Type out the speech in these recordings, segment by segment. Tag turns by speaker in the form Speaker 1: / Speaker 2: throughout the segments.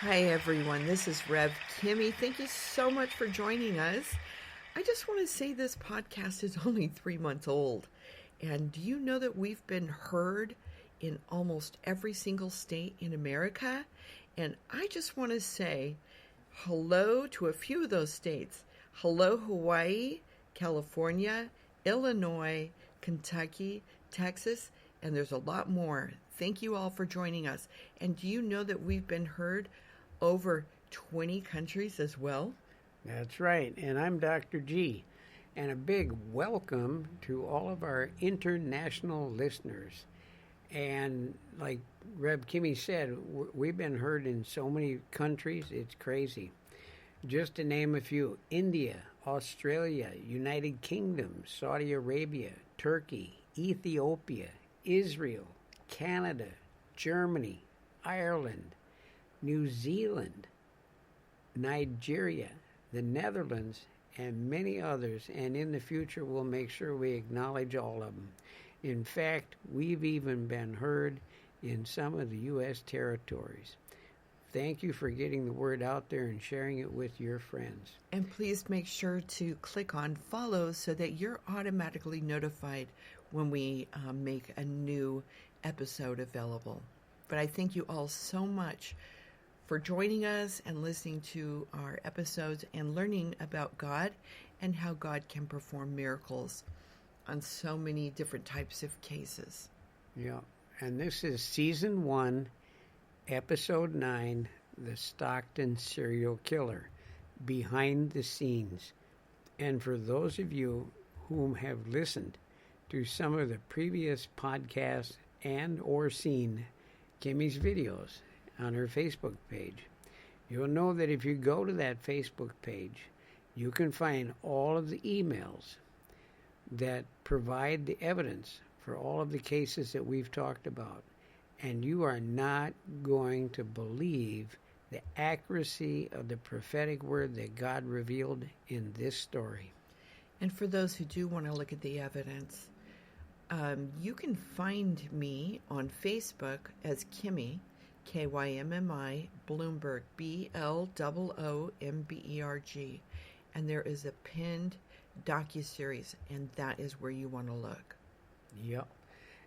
Speaker 1: Hi, everyone. This is Rev Kymmi. Thank you so much for joining us. I just want to say this podcast is only 3 months old. And do you know that we've been heard in almost every single state in America? And I just want to say hello to a few of those states. Hello, Hawaii, California, Illinois, Kentucky, Texas, and there's a lot more. Thank you all for joining us. And do you know that we've been heard over 20 countries as well?
Speaker 2: That's right, and I'm Dr. G. And a big welcome to all of our international listeners. And like Reb Kymmi said, we've been heard in so many countries, it's crazy. Just to name a few: India, Australia, United Kingdom, Saudi Arabia, Turkey, Ethiopia, Israel, Canada, Germany, Ireland, New Zealand, Nigeria, the Netherlands, and many others. And in the future, we'll make sure we acknowledge all of them. In fact, we've even been heard in some of the U.S. territories. Thank you for getting the word out there and sharing it with your friends.
Speaker 1: And please make sure to click on follow so that you're automatically notified when we make a new episode available. But I thank you all so much for joining us and listening to our episodes and learning about God and how God can perform miracles on so many different types of cases.
Speaker 2: Yeah, and this is Season 1, Episode 9, The Stockton Serial Killer, Behind the Scenes. And for those of you whom have listened to some of the previous podcasts and or seen Kymmi's videos on her Facebook page, you'll know that if you go to that Facebook page, you can find all of the emails that provide the evidence for all of the cases that we've talked about. And you are not going to believe the accuracy of the prophetic word that God revealed in this story.
Speaker 1: And for those who do want to look at the evidence, you can find me on Facebook as Kymmi, Kymmi, Bloomberg, Bloomberg. And there is a pinned docuseries, and that is where you want to look.
Speaker 2: Yep.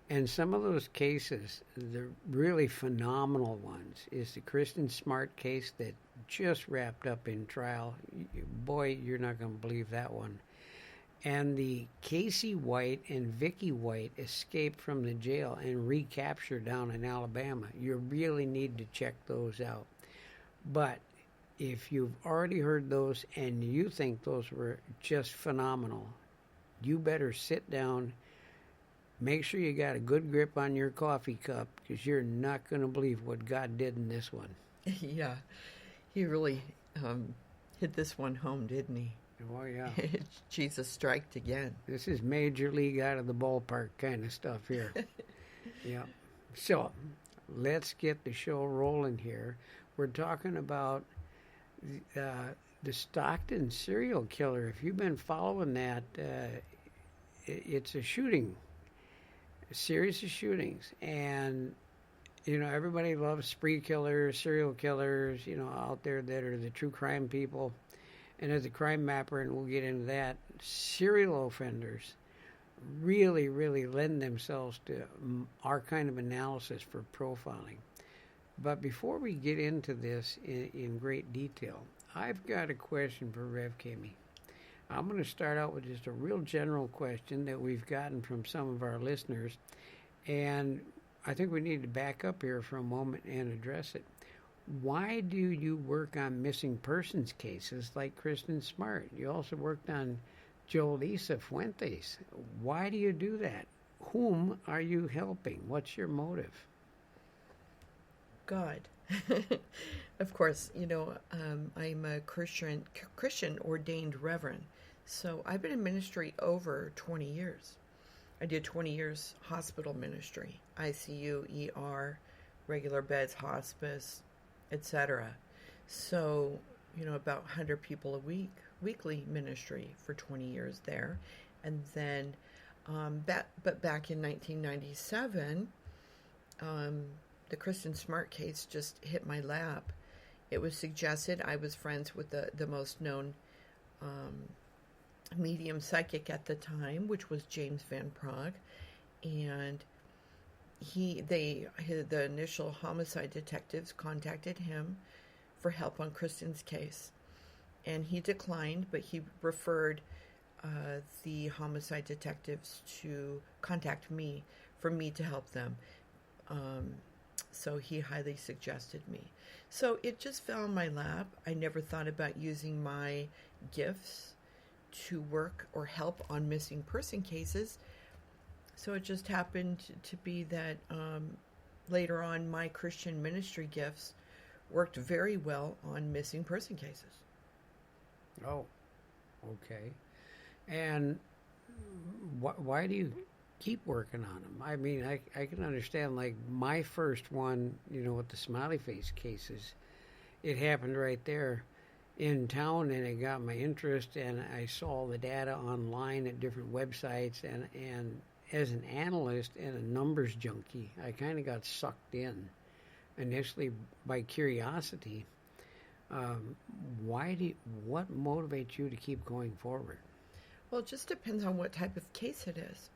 Speaker 2: And some of those cases, the really phenomenal ones, is the Kristen Smart case that just wrapped up in trial. Boy, you're not going to believe that one. And the Casey White and Vicky White escaped from the jail and recaptured down in Alabama. You really need to check those out. But if you've already heard those and you think those were just phenomenal, you better sit down. Make sure you got a good grip on your coffee cup, because you're not going to believe what God did in this one.
Speaker 1: Yeah, he really hit this one home, didn't he?
Speaker 2: Oh, yeah.
Speaker 1: Jesus striked again.
Speaker 2: This is major league out of the ballpark kind of stuff here. Yeah. So, let's get the show rolling here. We're talking about the Stockton Serial Killer. If you've been following that, it's a series of shootings. And, you know, everybody loves spree killers, serial killers, you know, out there that are the true crime people. And as a crime mapper, and we'll get into that, serial offenders really, really lend themselves to our kind of analysis for profiling. But before we get into this in great detail, I've got a question for Rev Kymmi. I'm going to start out with just a real general question that we've gotten from some of our listeners, and I think we need to back up here for a moment and address it. Why do you work on missing persons cases like Kristen Smart? You also worked on Jolisa Fuentes. Why do you do that? Whom are you helping? What's your motive?
Speaker 1: God. Of course, you know, I'm a Christian ordained reverend. So I've been in ministry over 20 years. I did 20 years hospital ministry, ICU, ER, regular beds, hospice, etc. So, you know, about 100 people a week, weekly ministry for 20 years there. And then, back in 1997, the Kristen Smart case just hit my lap. It was suggested. I was friends with the most known medium psychic at the time, which was James Van Prague, and the initial homicide detectives contacted him for help on Kristen's case, and he declined, but he referred the homicide detectives to contact me for me to help them. So he highly suggested me. So it just fell in my lap. I never thought about using my gifts to work or help on missing person cases. So it just happened to be that later on my Christian ministry gifts worked very well on missing person cases.
Speaker 2: Oh, okay. And why do you keep working on them? I mean, I can understand, like, my first one, with the smiley face cases, it happened right there in town, and it got my interest, and I saw the data online at different websites, and as an analyst and a numbers junkie, I kind of got sucked in initially by curiosity. What motivates you to keep going forward?
Speaker 1: Well, it just depends on what type of case it is.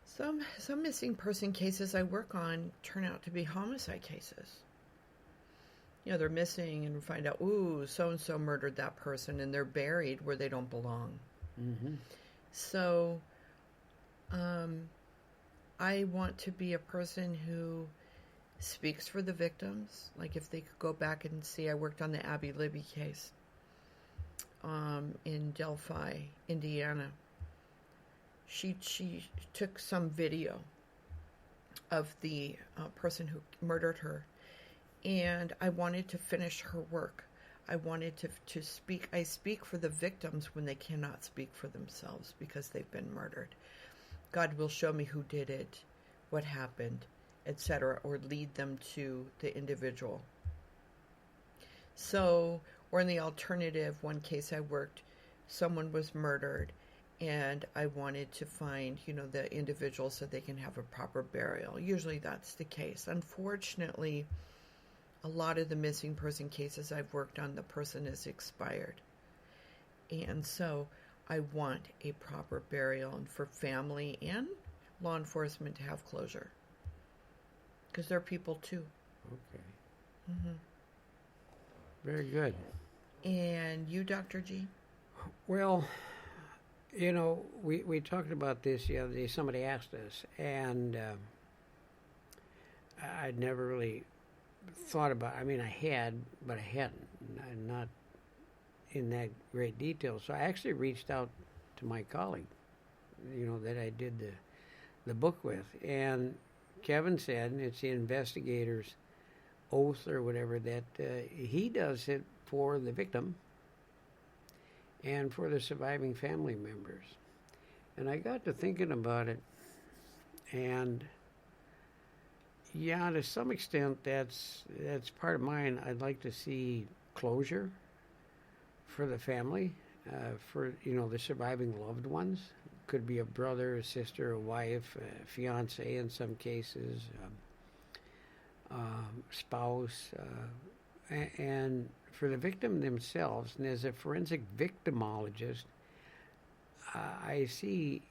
Speaker 1: Some missing person cases I work on turn out to be homicide cases. They're missing and find out, ooh, so-and-so murdered that person, and they're buried where they don't belong.
Speaker 2: Mm-hmm.
Speaker 1: So I want to be a person who speaks for the victims. Like, if they could go back and see, I worked on the Abby Libby case in Delphi, Indiana. She took some video of the person who murdered her, and I wanted to finish her work. I wanted to speak. I speak for the victims when they cannot speak for themselves because they've been murdered. God will show me who did it, what happened, etc., or lead them to the individual. So, or in the alternative, one case I worked, someone was murdered, and I wanted to find, the individual so they can have a proper burial. Usually that's the case. Unfortunately, a lot of the missing person cases I've worked on, the person is expired. And so I want a proper burial, and for family and law enforcement to have closure. Because they're people too.
Speaker 2: Okay.
Speaker 1: Mm-hmm.
Speaker 2: Very good.
Speaker 1: And you, Dr. G?
Speaker 2: Well, we talked about this the other day. Somebody asked us, and I'd never really thought about it. I mean, I had, but I hadn't. Not in that great detail. So I actually reached out to my colleague, that I did the book with. And Kevin said, and it's the investigator's oath or whatever, that he does it for the victim and for the surviving family members. And I got to thinking about it, and yeah, to some extent, that's part of mine. I'd like to see closure for the family, for the surviving loved ones. Could be a brother, a sister, a wife, a fiance in some cases, spouse, and for the victim themselves. And as a forensic victimologist, I see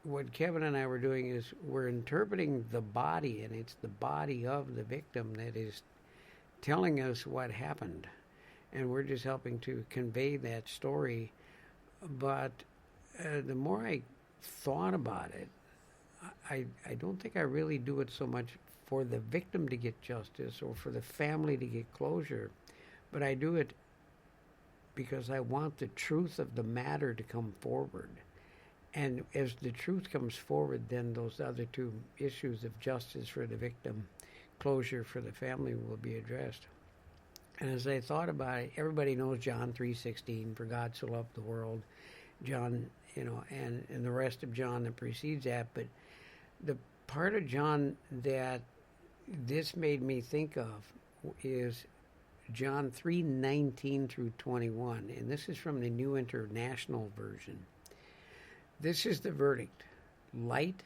Speaker 2: what Kevin and I were doing is we're interpreting the body, and it's the body of the victim that is telling us what happened. And we're just helping to convey that story. But the more I thought about it, I don't think I really do it so much for the victim to get justice or for the family to get closure, but I do it because I want the truth of the matter to come forward. And as the truth comes forward, then those other two issues of justice for the victim, closure for the family will be addressed. And as I thought about it, everybody knows John 3:16, for God so loved the world, John, and the rest of John that precedes that. But the part of John that this made me think of is John 3:19 through 21. And this is from the New International Version. This is the verdict. Light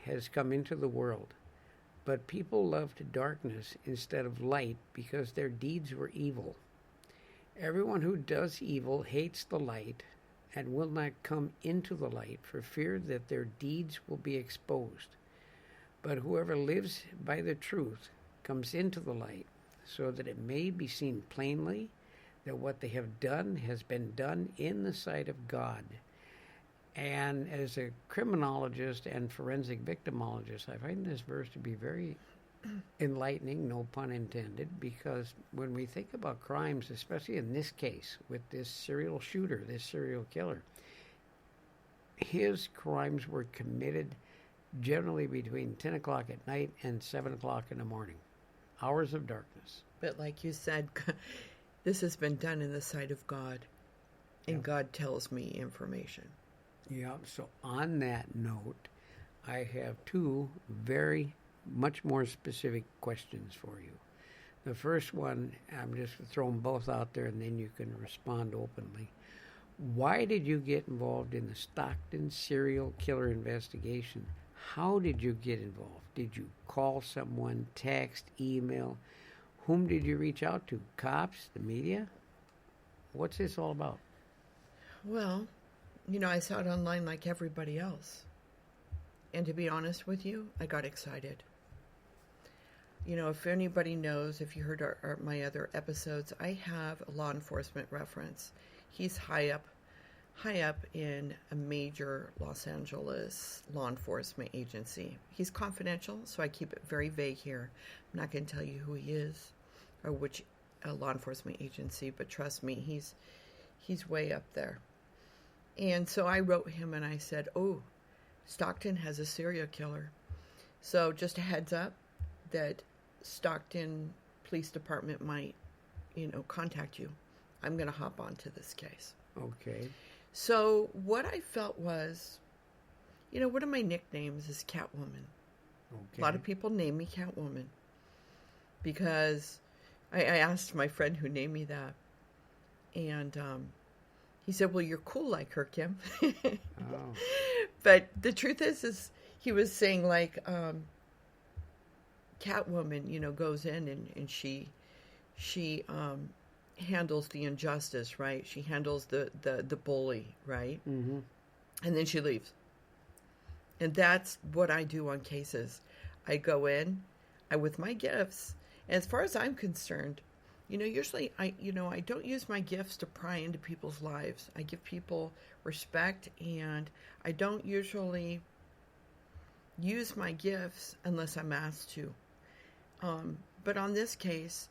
Speaker 2: has come into the world. But people loved darkness instead of light because their deeds were evil. Everyone who does evil hates the light and will not come into the light for fear that their deeds will be exposed. But whoever lives by the truth comes into the light, so that it may be seen plainly that what they have done has been done in the sight of God. And as a criminologist and forensic victimologist, I find this verse to be very enlightening, no pun intended, because when we think about crimes, especially in this case with this serial shooter, this serial killer, his crimes were committed generally between 10 o'clock at night and 7 o'clock in the morning, hours of darkness.
Speaker 1: But like you said, this has been done in the sight of God, and God tells me information.
Speaker 2: Yeah, so on that note, I have two very much more specific questions for you. The first one, I'm just throwing both out there and then you can respond openly. Why did you get involved in the Stockton Serial Killer investigation? How did you get involved? Did you call someone, text, email? Whom did you reach out to? Cops? The media? What's this all about?
Speaker 1: Well, I saw it online like everybody else. And to be honest with you, I got excited. If anybody knows, if you heard my other episodes, I have a law enforcement reference. He's high up in a major Los Angeles law enforcement agency. He's confidential, so I keep it very vague here. I'm not going to tell you who he is or which law enforcement agency, but trust me, he's way up there. And so I wrote him and I said, oh, Stockton has a serial killer. So just a heads up that Stockton Police Department might, contact you. I'm going to hop onto this case.
Speaker 2: Okay.
Speaker 1: So what I felt was, one of my nicknames is Catwoman.
Speaker 2: Okay.
Speaker 1: A lot of people name me Catwoman because I asked my friend who named me that. And he said, well, you're cool like her, Kim.
Speaker 2: Oh.
Speaker 1: But the truth is he was saying like Catwoman, goes in and she handles the injustice, right? She handles the bully, right?
Speaker 2: Mm-hmm.
Speaker 1: And then she leaves. And that's what I do on cases. I go in, with my gifts, and as far as I'm concerned, usually I don't use my gifts to pry into people's lives. I give people respect, and I don't usually use my gifts unless I'm asked to. But on this case,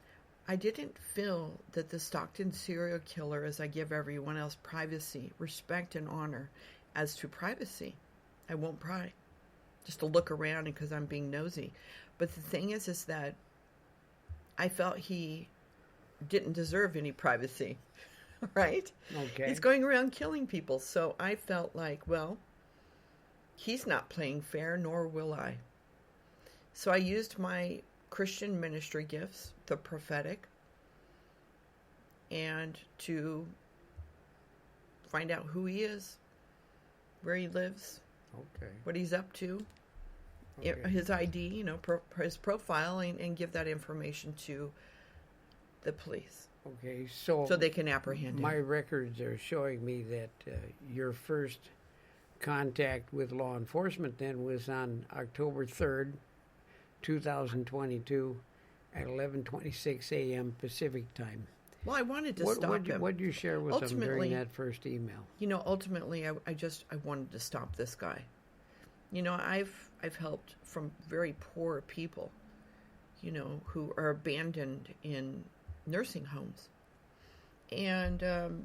Speaker 1: I didn't feel that the Stockton serial killer, as I give everyone else privacy, respect, and honor, as to privacy, I won't pry, just to look around and because I'm being nosy. But the thing is that I felt he didn't deserve any privacy, right?
Speaker 2: Okay.
Speaker 1: He's going around killing people. So I felt like, well, he's not playing fair, nor will I. So I used my Christian ministry gifts, the prophetic, and to find out who he is, where he lives,
Speaker 2: okay,
Speaker 1: what he's up to,
Speaker 2: okay,
Speaker 1: his ID, his profile, and give that information to the police.
Speaker 2: Okay, so
Speaker 1: they can apprehend him.
Speaker 2: My records are showing me that your first contact with law enforcement then was on October 3rd, 2022 at 11:26 a.m. Pacific time.
Speaker 1: Well, I wanted to stop him.
Speaker 2: What did you share with them during that first email?
Speaker 1: Ultimately, I wanted to stop this guy. I've helped from very poor people, who are abandoned in nursing homes, and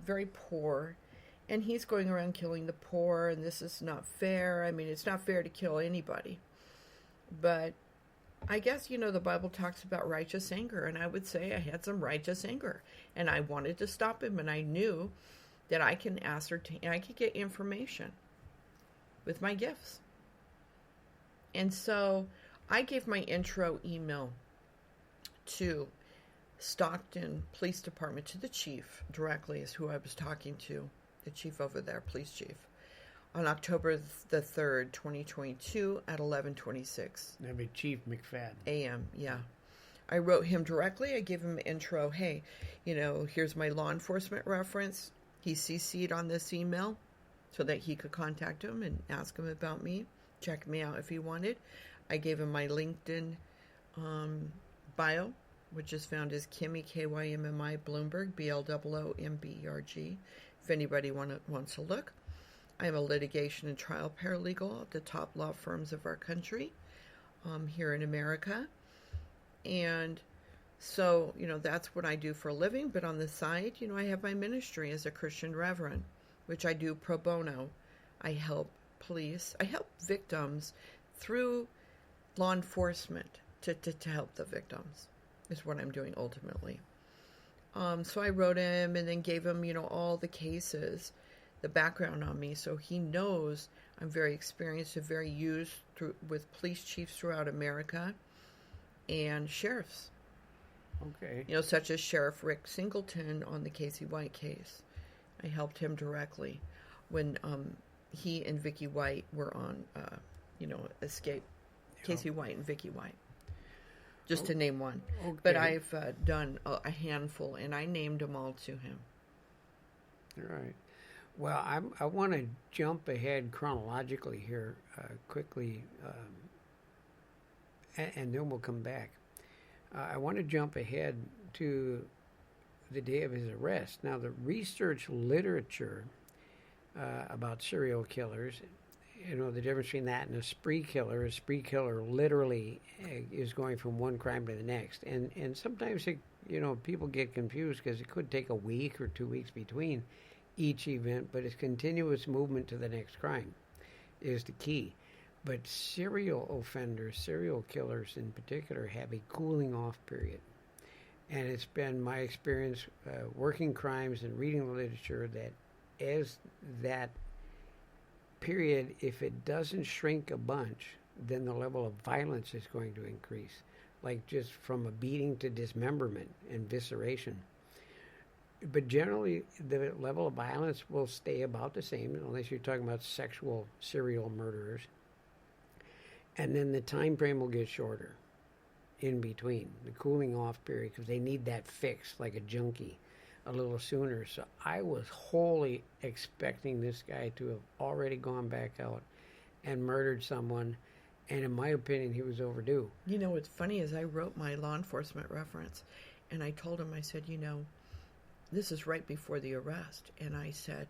Speaker 1: very poor. And he's going around killing the poor, and this is not fair. I mean, it's not fair to kill anybody. But I guess, the Bible talks about righteous anger, and I would say I had some righteous anger, and I wanted to stop him, and I knew that I can ascertain, I could get information with my gifts. And so I gave my intro email to Stockton Police Department, to the chief directly, is who I was talking to, the chief over there, police chief. on October the 3rd, 2022 at 11:26
Speaker 2: That'd be Chief McFadden.
Speaker 1: a.m. Yeah. I wrote him directly. I gave him an intro. Hey, here's my law enforcement reference. He CC'd on this email so that he could contact him and ask him about me, check me out if he wanted. I gave him my LinkedIn bio, which is found as Kymmi, Kymmi Bloomberg, BLOOMBERG, if anybody wants to look. I am a litigation and trial paralegal at the top law firms of our country here in America. And so, that's what I do for a living. But on the side, I have my ministry as a Christian reverend, which I do pro bono. I help police. I help victims through law enforcement to help the victims is what I'm doing ultimately. So I wrote him and then gave him, all the cases, the background on me. So he knows I'm very experienced and very used with police chiefs throughout America and sheriffs.
Speaker 2: Okay.
Speaker 1: Such as Sheriff Rick Singleton on the Casey White case. I helped him directly when he and Vicky White were on, Escape. Casey White and Vicky White. Just to name one.
Speaker 2: Okay.
Speaker 1: But I've done a handful, and I named them all to him.
Speaker 2: All right. Well, I want to jump ahead chronologically here quickly, and then we'll come back. I want to jump ahead to the day of his arrest. Now, the research literature about serial killers, the difference between that and a spree killer literally is going from one crime to the next. And sometimes, people get confused because it could take a week or 2 weeks between each event, but it's continuous movement to the next crime is the key. But serial offenders, serial killers in particular, have a cooling off period. And it's been my experience working crimes and reading the literature that as that period, if it doesn't shrink a bunch, then the level of violence is going to increase, like just from a beating to dismemberment and visceration. But generally, the level of violence will stay about the same, unless you're talking about sexual serial murderers. And then the time frame will get shorter in between, the cooling off period, because they need that fix like a junkie a little sooner. So I was wholly expecting this guy to have already gone back out and murdered someone. And in my opinion, he was overdue.
Speaker 1: What's funny is I wrote my law enforcement reference, and I told him, I said, this is right before the arrest. And I said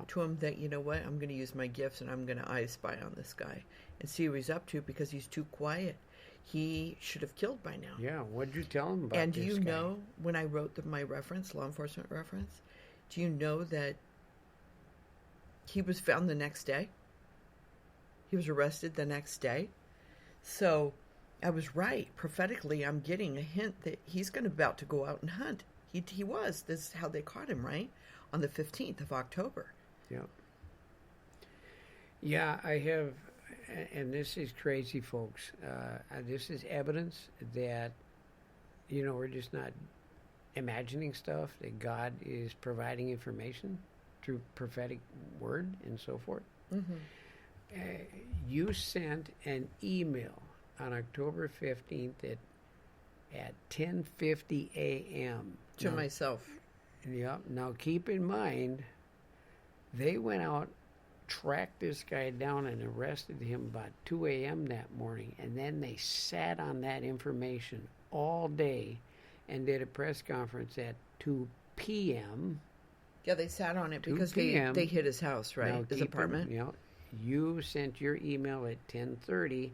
Speaker 1: to him that, I'm going to use my gifts and I'm going to eye spy on this guy and see what he's up to because he's too quiet. He should have killed by now.
Speaker 2: Yeah, what'd you tell him about
Speaker 1: and
Speaker 2: this
Speaker 1: do you
Speaker 2: guy?
Speaker 1: know, when I wrote my reference, law enforcement reference, do you know that he was found the next day? He was arrested the next day. So I was right. Prophetically, I'm getting a hint that he's about to go out and hunt. He was. This is how they caught him, right? On the 15th of October.
Speaker 2: Yeah. Yeah, I have, and this is crazy, folks. This is evidence that, we're just not imagining stuff, that God is providing information through prophetic word and so forth. Mm-hmm. You sent an email on October 15th at 10:50 a.m.
Speaker 1: To myself.
Speaker 2: Yeah. Now, keep in mind, they went out, tracked this guy down, and arrested him about 2 a.m. that morning. And then they sat on that information all day and did a press conference at 2 p.m.
Speaker 1: Yeah, they sat on it because they hit his house, right?
Speaker 2: Now,
Speaker 1: his apartment.
Speaker 2: You sent your email at 10:30,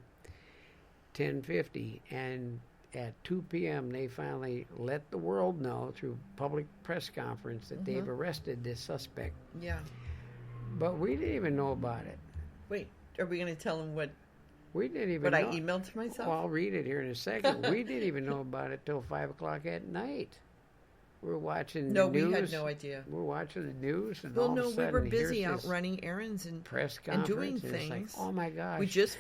Speaker 2: 10:50, and at 2 p.m., they finally let the world know through public press conference that they've arrested this suspect.
Speaker 1: Yeah.
Speaker 2: But we didn't even know about it.
Speaker 1: Wait, are we going to tell them what
Speaker 2: we didn't even know.
Speaker 1: I emailed to myself?
Speaker 2: Well, I'll read it here in a second. We didn't even know about it till 5 o'clock at night. We're watching the news.
Speaker 1: No, we had no idea.
Speaker 2: We're watching the news, and
Speaker 1: well,
Speaker 2: all of a sudden,
Speaker 1: we were busy out running errands and
Speaker 2: press
Speaker 1: and doing
Speaker 2: and
Speaker 1: things.
Speaker 2: It's like, oh my gosh!
Speaker 1: We just,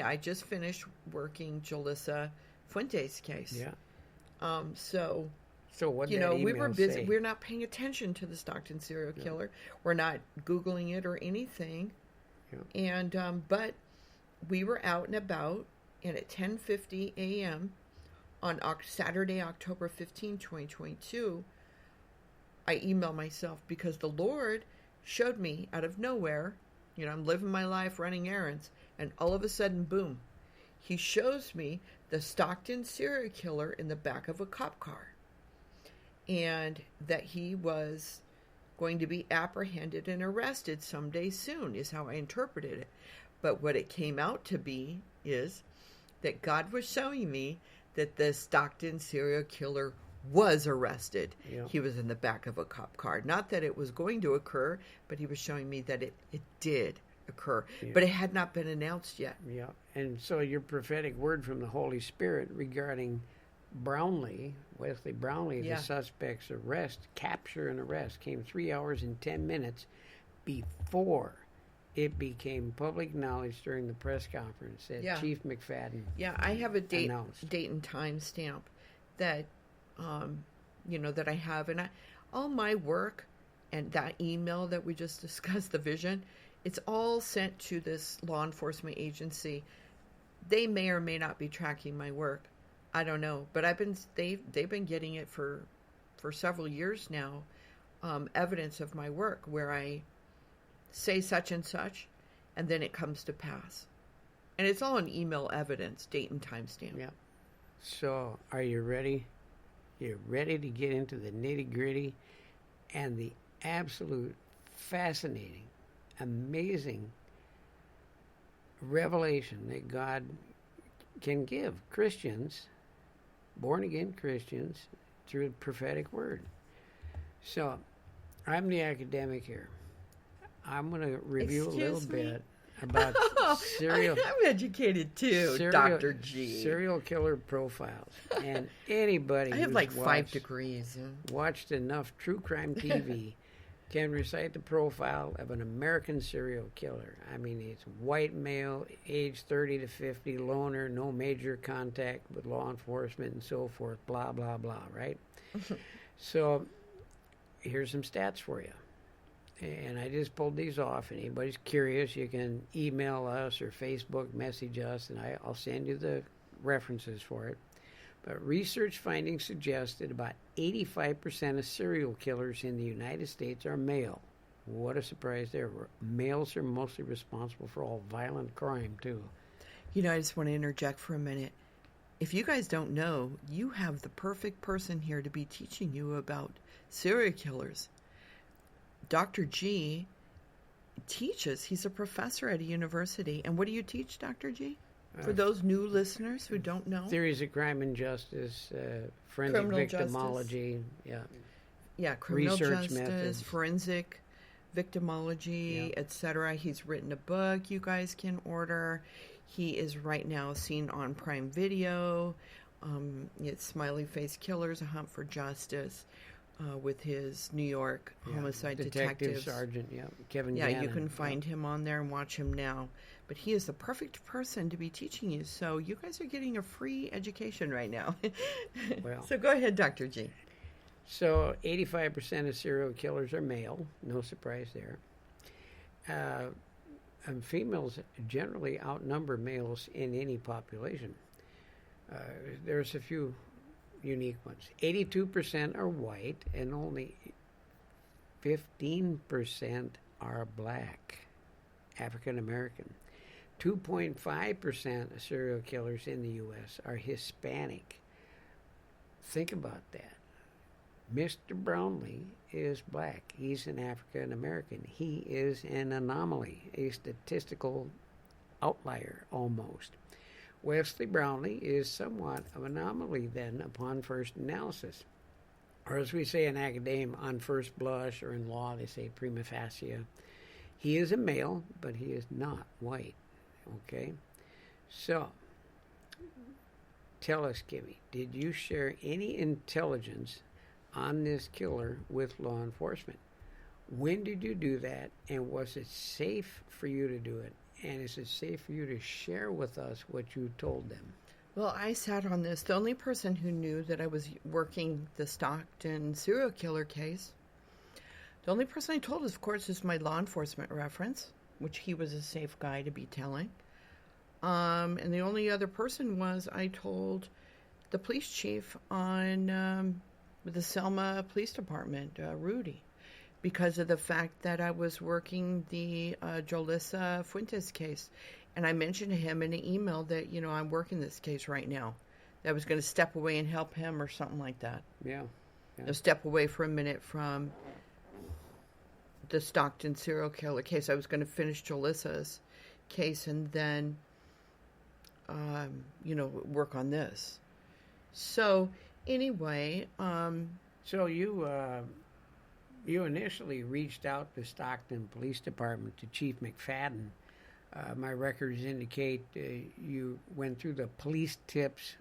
Speaker 1: I just finished working Jalissa Fuentes' case.
Speaker 2: Yeah.
Speaker 1: So
Speaker 2: what
Speaker 1: we were busy.
Speaker 2: Say?
Speaker 1: We're not paying attention to the Stockton serial killer. We're not Googling it or anything.
Speaker 2: Yeah.
Speaker 1: And but we were out and about, and at 10:50 a.m. on Saturday, October 15, 2022, I emailed myself because the Lord showed me out of nowhere, I'm living my life running errands, and all of a sudden, boom, he shows me the Stockton serial killer in the back of a cop car, and that he was going to be apprehended and arrested someday soon, is how I interpreted it. But what it came out to be is that God was showing me that the Stockton serial killer was arrested.
Speaker 2: Yeah.
Speaker 1: He was in the back of a cop car. Not that it was going to occur, but he was showing me that it did occur.
Speaker 2: Yeah.
Speaker 1: But it had not been announced yet.
Speaker 2: Yeah. And so your prophetic word from the Holy Spirit regarding Brownlee, Wesley Brownlee,
Speaker 1: Yeah.
Speaker 2: the suspect's arrest, capture and arrest, came 3 hours and 10 minutes before it became public knowledge during the press conference that
Speaker 1: Yeah.
Speaker 2: Chief McFadden
Speaker 1: Yeah, I have a date
Speaker 2: announced.
Speaker 1: and time stamp that, that I have. And all my work and that email that we just discussed, the vision, it's all sent to this law enforcement agency. They may or may not be tracking my work. I don't know. But they've been getting it for several years now, evidence of my work where I say such and such, and then it comes to pass. And it's all in email evidence, date and time stamp.
Speaker 2: Yeah. So, are you ready? You're ready to get into the nitty-gritty and the absolute fascinating, amazing revelation that God can give Christians, born-again Christians, through the prophetic word. So, I'm the academic here. I'm going to review
Speaker 1: Excuse
Speaker 2: a little
Speaker 1: me?
Speaker 2: bit about serial...
Speaker 1: I'm educated too, Dr. G.
Speaker 2: Serial killer profiles. And anybody
Speaker 1: I have
Speaker 2: who's
Speaker 1: like 5 degrees.
Speaker 2: watched enough true crime TV can recite the profile of an American serial killer. I mean, it's white male, age 30 to 50, loner, no major contact with law enforcement and so forth, blah, blah, blah, right? So here's some stats for you. And I just pulled these off. And anybody's curious, you can email us or Facebook message us, and I'll send you the references for it. But research findings suggest that about 85% of serial killers in the United States are male. What a surprise there. Males are mostly responsible for all violent crime, too.
Speaker 1: I just want to interject for a minute. If you guys don't know, you have the perfect person here to be teaching you about serial killers. Dr. G teaches. He's a professor at a university. And what do you teach, Dr. G? For those new listeners who don't know.
Speaker 2: Theories of crime and justice, forensic
Speaker 1: Criminal
Speaker 2: victimology,
Speaker 1: justice. Yeah, criminal
Speaker 2: research
Speaker 1: justice,
Speaker 2: methods.
Speaker 1: forensic victimology, etc. He's written a book you guys can order. He is right now seen on Prime Video. It's Smiley Face Killers, A Hunt for Justice. With his New York homicide detectives.
Speaker 2: Sergeant, Kevin
Speaker 1: Yeah,
Speaker 2: Gannon.
Speaker 1: you can find him on there and watch him now. But he is the perfect person to be teaching you. So you guys are getting a free education right now.
Speaker 2: Well.
Speaker 1: So go ahead, Dr. G.
Speaker 2: So 85% of serial killers are male. No surprise there. And females generally outnumber males in any population. There's a few unique ones. 82% are white and only 15% are black, African American. 2.5% of serial killers in the U.S. are Hispanic. Think about that. Mr. Brownlee is black. He's an African American. He is an anomaly, a statistical outlier almost. Wesley Brownlee is somewhat of an anomaly then upon first analysis. Or as we say in academia, on first blush, or in law they say prima facie. He is a male, but he is not white. Okay? So, tell us, Kymmi, did you share any intelligence on this killer with law enforcement? When did you do that, and was it safe for you to do it? And is it safe for you to share with us what you told them?
Speaker 1: Well, I sat on this. The only person who knew that I was working the Stockton serial killer case, the only person I told, of course, is my law enforcement reference, which he was a safe guy to be telling. And the only other person was I told the police chief on the Selma Police Department, Rudy, because of the fact that I was working the Jolissa Fuentes case. And I mentioned to him in an email that, I'm working this case right now. That I was going to step away and help him or something like that.
Speaker 2: Yeah.
Speaker 1: Step away for a minute from the Stockton Serial Killer case. I was going to finish Jolissa's case and then, work on this. So, anyway...
Speaker 2: So you initially reached out to Stockton Police Department to Chief McFadden. My records indicate you went through the police tips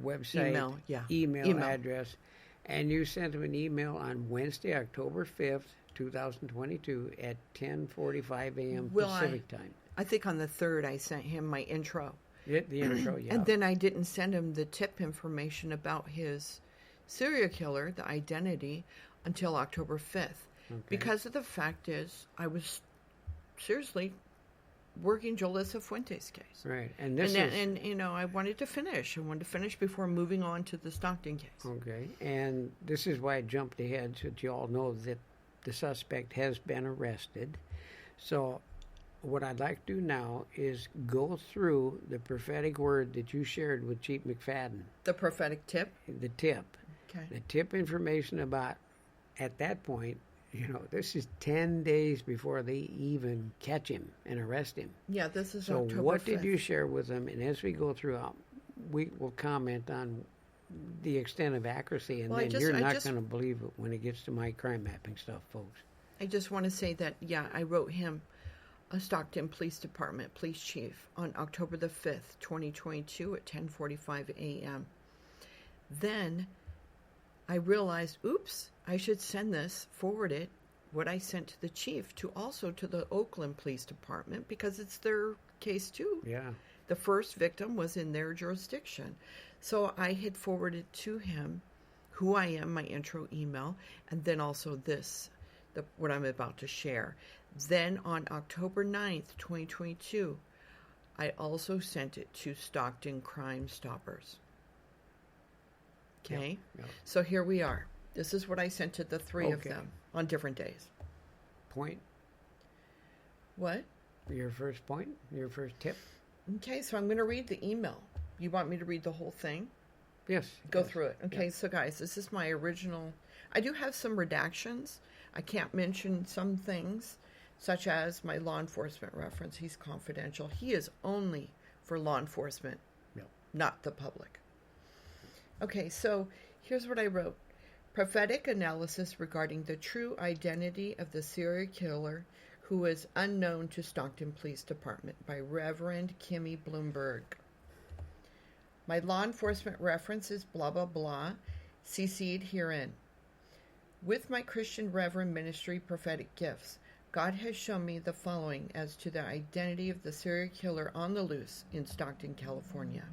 Speaker 2: website, email address, and you sent him an email on Wednesday, October 5th, 2022 at 10:45 a.m. Pacific time.
Speaker 1: I think on the 3rd I sent him my intro.
Speaker 2: The intro, yeah.
Speaker 1: And then I didn't send him the tip information about his serial killer, the identity, until October 5th. Okay. Because of the fact is, I was seriously working Jolissa Fuentes' case.
Speaker 2: Right.
Speaker 1: And I wanted to finish. I wanted to finish before moving on to the Stockton case.
Speaker 2: Okay. And this is why I jumped ahead, so that you all know that the suspect has been arrested. So what I'd like to do now is go through the prophetic word that you shared with Chief McFadden.
Speaker 1: The prophetic tip?
Speaker 2: The tip.
Speaker 1: Okay.
Speaker 2: The tip information about, at that point, this is 10 days before they even catch him and arrest him.
Speaker 1: Yeah, this is
Speaker 2: so
Speaker 1: October 5th.
Speaker 2: What did you share with them? And as we go through, we will comment on the extent of accuracy, and then you're not going to believe it when it gets to my crime mapping stuff, folks.
Speaker 1: I just want to say that, I wrote him a Stockton Police Department police chief on October the 5th, 2022 at 10:45 a.m. Then I realized, oops, I should forward it, what I sent to the chief, to the Oakland Police Department, because it's their case too.
Speaker 2: Yeah.
Speaker 1: The first victim was in their jurisdiction. So I had forwarded to him who I am, my intro email, and then also what I'm about to share. Then on October 9th, 2022, I also sent it to Stockton Crime Stoppers. Okay?
Speaker 2: Yep.
Speaker 1: So here we are. This is what I sent to the three of them on different days.
Speaker 2: Point?
Speaker 1: What?
Speaker 2: Your first point? Your first tip?
Speaker 1: Okay, so I'm going to read the email. You want me to read the whole thing?
Speaker 2: Yes.
Speaker 1: Go through it. Okay, So guys, this is my original. I do have some redactions. I can't mention some things, such as my law enforcement reference. He's confidential. He is only for law enforcement, not the public. Okay, so here's what I wrote. Prophetic analysis regarding the true identity of the serial killer who is unknown to Stockton Police Department by Reverend Kymmi Bloomberg. My law enforcement reference is blah, blah, blah, CC'd herein. With my Christian Reverend ministry prophetic gifts, God has shown me the following as to the identity of the serial killer on the loose in Stockton, California.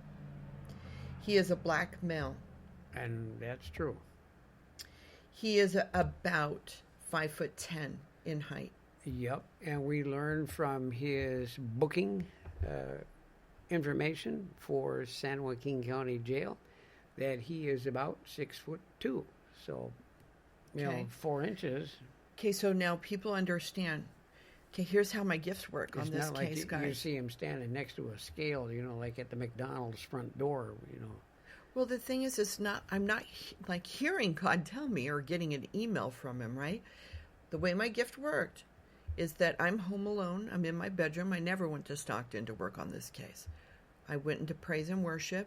Speaker 1: He is a black male.
Speaker 2: And that's true.
Speaker 1: He is about 5'10" in height.
Speaker 2: Yep, and we learned from his booking information for San Joaquin County Jail that he is about 6'2". So, 4 inches.
Speaker 1: Okay, so now people understand. Okay, here's how my gifts work on this case, guys.
Speaker 2: You see him standing next to a scale, like at the McDonald's front door,
Speaker 1: Well, the thing is, I'm not like hearing God tell me or getting an email from him, right? The way my gift worked is that I'm home alone. I'm in my bedroom. I never went to Stockton to work on this case. I went into praise and worship.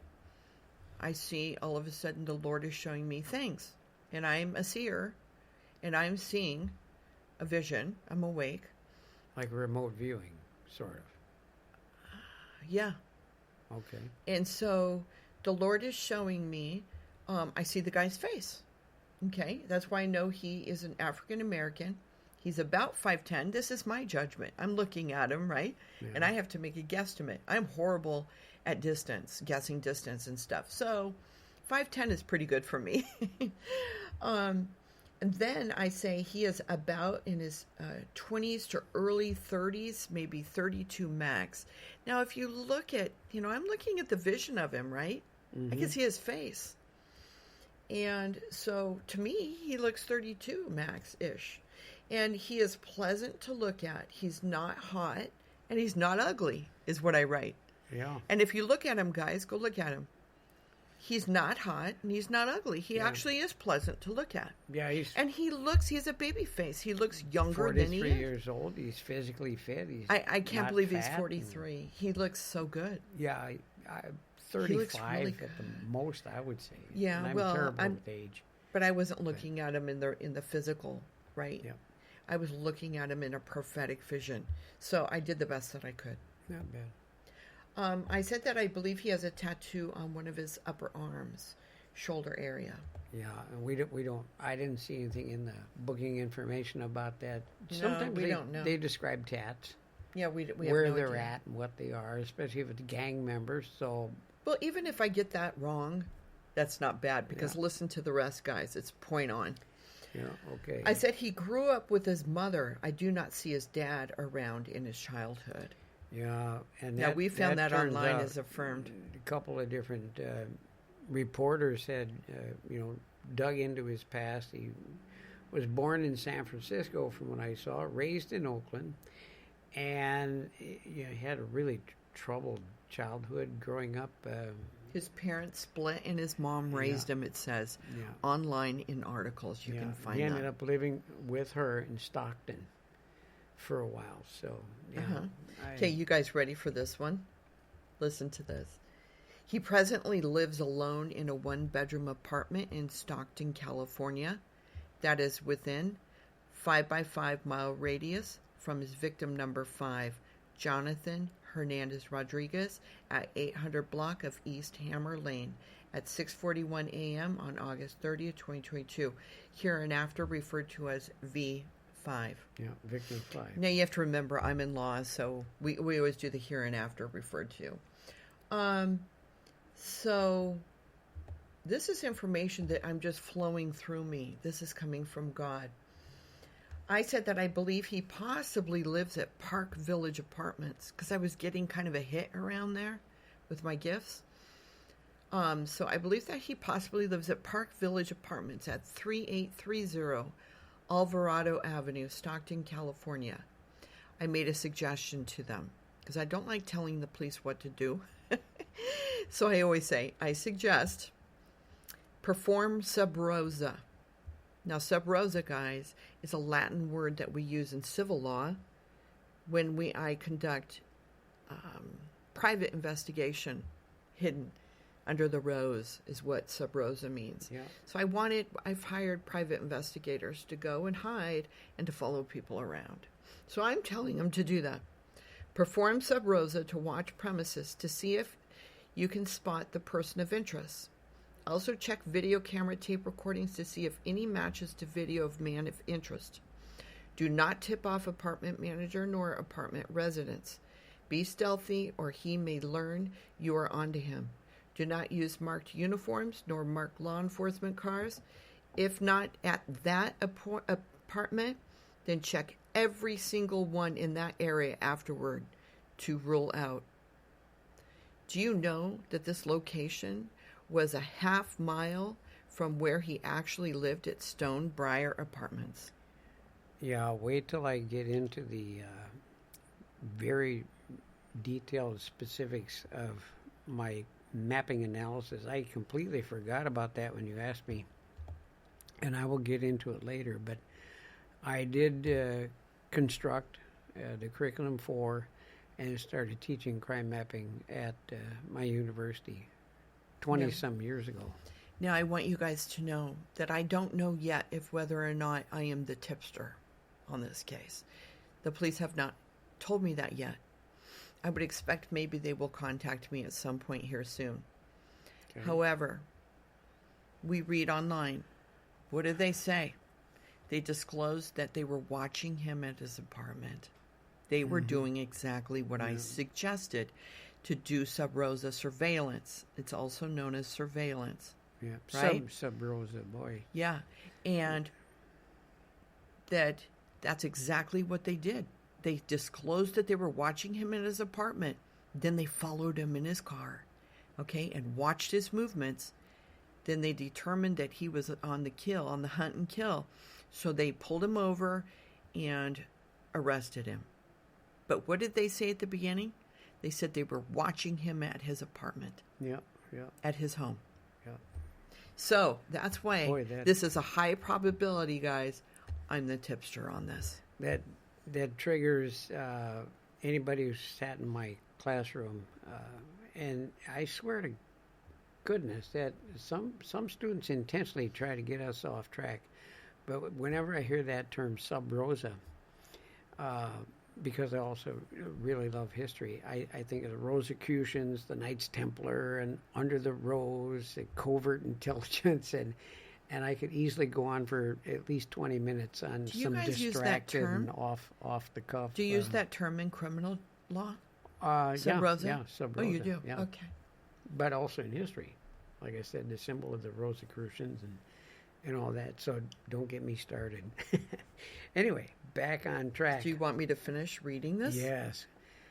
Speaker 1: I see all of a sudden the Lord is showing me things. And I'm a seer. And I'm seeing a vision. I'm awake.
Speaker 2: Like remote viewing, sort of.
Speaker 1: Yeah.
Speaker 2: Okay.
Speaker 1: And so the Lord is showing me, I see the guy's face. Okay. That's why I know he is an African American. He's about 5'10". This is my judgment. I'm looking at him, right? Yeah. And I have to make a guesstimate. I'm horrible at distance, guessing distance and stuff. So 5'10" is pretty good for me. And And then I say he is about in his 20s to early 30s, maybe 32 max. Now, if you look at, I'm looking at the vision of him, right? I can see his face. And so to me, he looks 32 max-ish. And he is pleasant to look at. He's not hot and he's not ugly, is what I write.
Speaker 2: Yeah.
Speaker 1: And if you look at him, guys, go look at him. He's not hot and he's not ugly. He actually is pleasant to look at.
Speaker 2: Yeah,
Speaker 1: he has a baby face. He looks younger than he is.
Speaker 2: 43 years old. He's physically fit.
Speaker 1: I can't believe he's 43. He looks so good.
Speaker 2: Yeah, 35
Speaker 1: he looks really good.
Speaker 2: at the most, I would say.
Speaker 1: Yeah,
Speaker 2: and I'm terrible with age.
Speaker 1: But I wasn't looking at him in the physical, right?
Speaker 2: Yeah.
Speaker 1: I was looking at him in a prophetic vision. So I did the best that I could.
Speaker 2: Not bad.
Speaker 1: I said that I believe he has a tattoo on one of his upper arms, shoulder area.
Speaker 2: Yeah, and we don't. I didn't see anything in the booking information about that.
Speaker 1: No,
Speaker 2: Sometimes
Speaker 1: we don't know.
Speaker 2: They describe tats.
Speaker 1: Yeah, we have
Speaker 2: where
Speaker 1: no
Speaker 2: they're
Speaker 1: idea.
Speaker 2: at and what they are, especially if it's gang members. So,
Speaker 1: well, even if I get that wrong, that's not bad because listen to the rest, guys. It's point on.
Speaker 2: Yeah, okay.
Speaker 1: I said he grew up with his mother. I do not see his dad around in his childhood.
Speaker 2: Yeah, and
Speaker 1: now we found that
Speaker 2: turns
Speaker 1: online
Speaker 2: out
Speaker 1: as affirmed.
Speaker 2: A couple of different reporters had, dug into his past. He was born in San Francisco, from what I saw, raised in Oakland, and he had a really troubled childhood growing up.
Speaker 1: His parents split and his mom raised him, it says, online in articles. You can find that.
Speaker 2: He ended up living with her in Stockton for a while. So,
Speaker 1: Okay, you guys ready for this one? Listen to this. He presently lives alone in a one-bedroom apartment in Stockton, California, that is within 5-by-5 mile radius from his victim number 5, Jonathan Hernandez Rodriguez, at 800 block of East Hammer Lane at 6:41 a.m. on August 30th, 2022, hereinafter referred to as V5.
Speaker 2: Yeah, victim 5.
Speaker 1: Now you have to remember I'm in law, so we always do the hereinafter referred to. So this is information that I'm just flowing through me. This is coming from God. I said that I believe he possibly lives at Park Village Apartments because I was getting kind of a hit around there with my gifts. So I believe that he possibly lives at Park Village Apartments at 3830 Alvarado Avenue, Stockton, California. I made a suggestion to them because I don't like telling the police what to do. So I always say, I suggest perform sub rosa. Now, sub rosa, guys, is a Latin word that we use in civil law when I conduct private investigation hidden under the rose is what sub rosa means.
Speaker 2: Yeah.
Speaker 1: So I've hired private investigators to go and hide and to follow people around. So I'm telling them to do that. Perform sub rosa to watch premises to see if you can spot the person of interest. Also check video camera tape recordings to see if any matches to video of man of interest. Do not tip off apartment manager nor apartment residents. Be stealthy or he may learn you are onto him. Do not use marked uniforms nor marked law enforcement cars. If not at that apartment, then check every single one in that area afterward to rule out. Do you know that this location was a half mile from where he actually lived at Stone Briar Apartments?
Speaker 2: Yeah, wait till I get into the very detailed specifics of my mapping analysis. I completely forgot about that when you asked me, and I will get into it later. But I did construct the curriculum for and started teaching crime mapping at my university 20-some years ago.
Speaker 1: Now, I want you guys to know that I don't know yet if whether or not I am the tipster on this case. The police have not told me that yet. I would expect maybe they will contact me at some point here soon. Okay. However, we read online. What did they say? They disclosed that they were watching him at his apartment. They were doing exactly what I suggested, to do sub rosa surveillance. It's also known as surveillance.
Speaker 2: Yeah,
Speaker 1: right?
Speaker 2: sub rosa, boy.
Speaker 1: Yeah, and that that's exactly what they did. They disclosed that they were watching him in his apartment. Then they followed him in his car, okay, and watched his movements. Then they determined that he was on the hunt and kill. So they pulled him over and arrested him. But what did they say at the beginning? They said they were watching him at his apartment.
Speaker 2: Yeah.
Speaker 1: At his home.
Speaker 2: Yeah.
Speaker 1: So that's why this is a high probability, guys. I'm the tipster on this.
Speaker 2: That triggers anybody who's sat in my classroom, and I swear to goodness that some students intentionally try to get us off track. But whenever I hear that term sub rosa, because I also really love history, I think of the Rosicrucians, the Knights Templar, and Under the Rose, the covert intelligence, and I could easily go on for at least 20 minutes on some distracted and off the cuff.
Speaker 1: Do you use that term in criminal law?
Speaker 2: Sub rosa.
Speaker 1: Oh, you do?
Speaker 2: Yeah.
Speaker 1: Okay.
Speaker 2: But also in history. Like I said, the symbol of the Rosicrucians and all that. So don't get me started. Anyway, back on track.
Speaker 1: Do you want me to finish reading this?
Speaker 2: Yes.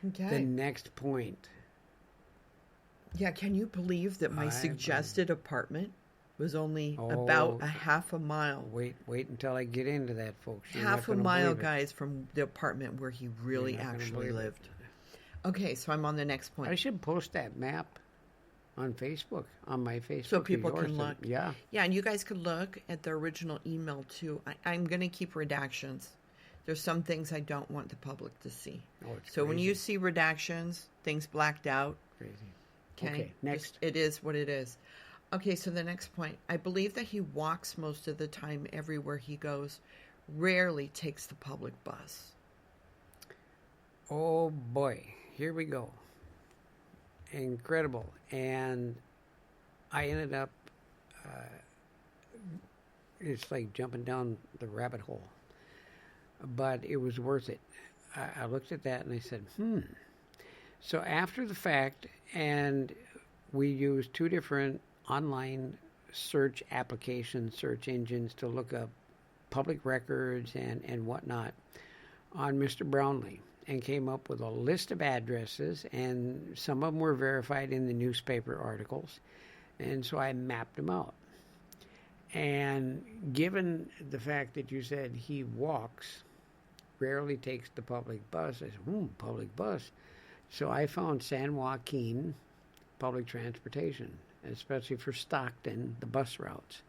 Speaker 1: Okay.
Speaker 2: The next point.
Speaker 1: Yeah, can you believe that my suggested apartment was only about a half a mile?
Speaker 2: Wait until I get into that, folks.
Speaker 1: Half a mile, guys, from the apartment where he really actually lived. Okay, so I'm on the next point.
Speaker 2: I should post that map on Facebook, on my Facebook.
Speaker 1: So people can look.
Speaker 2: Yeah.
Speaker 1: Yeah, and you guys could look at the original email, too. I'm going to keep redactions. There's some things I don't want the public to see.
Speaker 2: Oh, it's
Speaker 1: so
Speaker 2: crazy.
Speaker 1: When you see redactions, things blacked out.
Speaker 2: Crazy.
Speaker 1: Okay,
Speaker 2: next.
Speaker 1: It is what it is. Okay, so the next point. I believe that he walks most of the time everywhere he goes. Rarely takes the public bus.
Speaker 2: Oh, boy. Here we go. Incredible. And I ended up, it's like jumping down the rabbit hole. But it was worth it. I looked at that and I said, So after the fact, and we used two different online search applications, search engines to look up public records and whatnot on Mr. Brownlee, and came up with a list of addresses, and some of them were verified in the newspaper articles, and so I mapped them out. And given the fact that you said he walks, rarely takes the public bus, I said, public bus. So I found San Joaquin public transportation, especially for Stockton, the bus routes.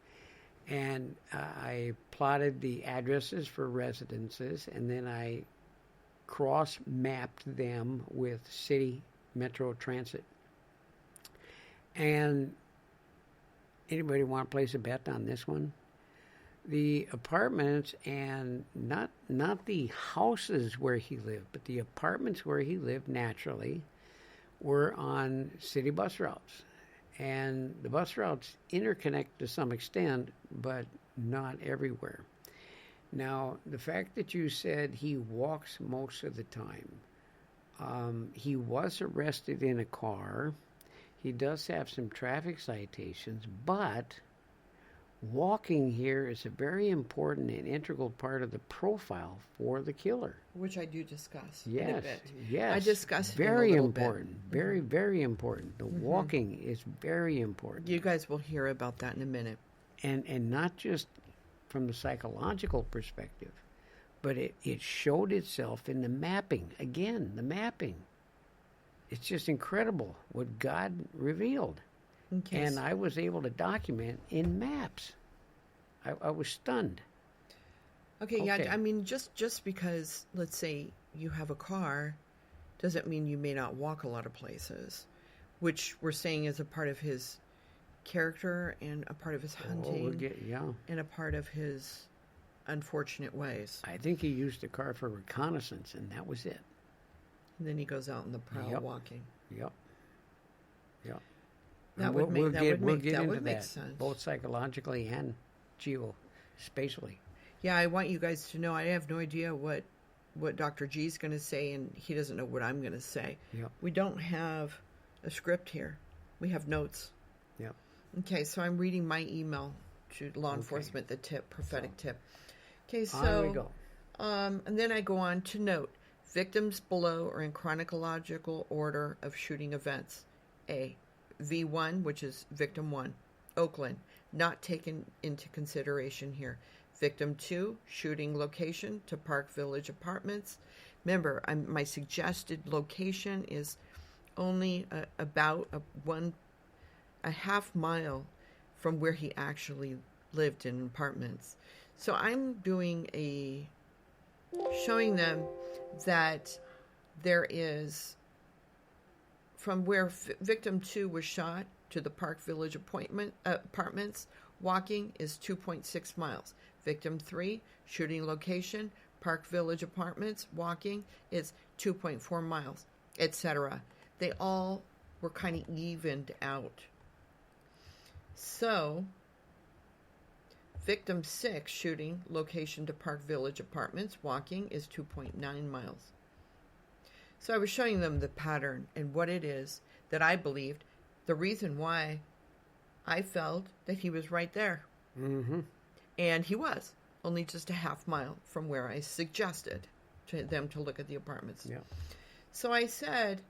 Speaker 2: And I plotted the addresses for residences, and then I cross-mapped them with city metro transit. And anybody want to place a bet on this one? The apartments, and not the houses where he lived, but the apartments where he lived naturally, were on city bus routes. And the bus routes interconnect to some extent, but not everywhere. Now, the fact that you said he walks most of the time, he was arrested in a car. He does have some traffic citations, but walking here is a very important and integral part of the profile for the killer.
Speaker 1: Which I do discuss
Speaker 2: yes,
Speaker 1: in a bit.
Speaker 2: Yes,
Speaker 1: I discuss it
Speaker 2: very
Speaker 1: in a little
Speaker 2: important.
Speaker 1: Bit.
Speaker 2: Very, very important. The walking is very important.
Speaker 1: You guys will hear about that in a minute.
Speaker 2: And not just from the psychological perspective, but it showed itself in the mapping. Again, the mapping. It's just incredible what God revealed.
Speaker 1: Okay.
Speaker 2: And I was able to document in maps. I was stunned.
Speaker 1: Okay, yeah, I mean, just because, let's say, you have a car, doesn't mean you may not walk a lot of places, which we're saying is a part of his character and a part of his hunting and a part of his unfortunate ways.
Speaker 2: I think he used the car for reconnaissance, and that was it.
Speaker 1: And then he goes out in the prowl walking.
Speaker 2: Yep.
Speaker 1: That would make sense.
Speaker 2: Both psychologically and geospatially.
Speaker 1: Yeah, I want you guys to know I have no idea what Dr. G's going to say, and he doesn't know what I'm going to say.
Speaker 2: Yep.
Speaker 1: We don't have a script here. We have notes.
Speaker 2: Yep.
Speaker 1: Okay, so I'm reading my email to law enforcement, the prophetic tip. Okay,
Speaker 2: On we go.
Speaker 1: And then I go on to note, victims below are in chronological order of shooting events. A, V1, which is victim 1, Oakland, not taken into consideration here. Victim 2, shooting location to Park Village Apartments. Remember, my suggested location is only about a half mile from where he actually lived in apartments. So I'm showing them that there is, from where victim 2 was shot to the Park Village apartments, walking is 2.6 miles. Victim 3, shooting location, Park Village Apartments, walking is 2.4 miles, etc. They all were kind of evened out. So, victim 6, shooting location to Park Village Apartments, walking is 2.9 miles. So I was showing them the pattern and what it is that I believed, the reason why I felt that he was right there.
Speaker 2: Mm-hmm.
Speaker 1: And he was, only just a half mile from where I suggested to them to look at the apartments.
Speaker 2: Yeah.
Speaker 1: So I said,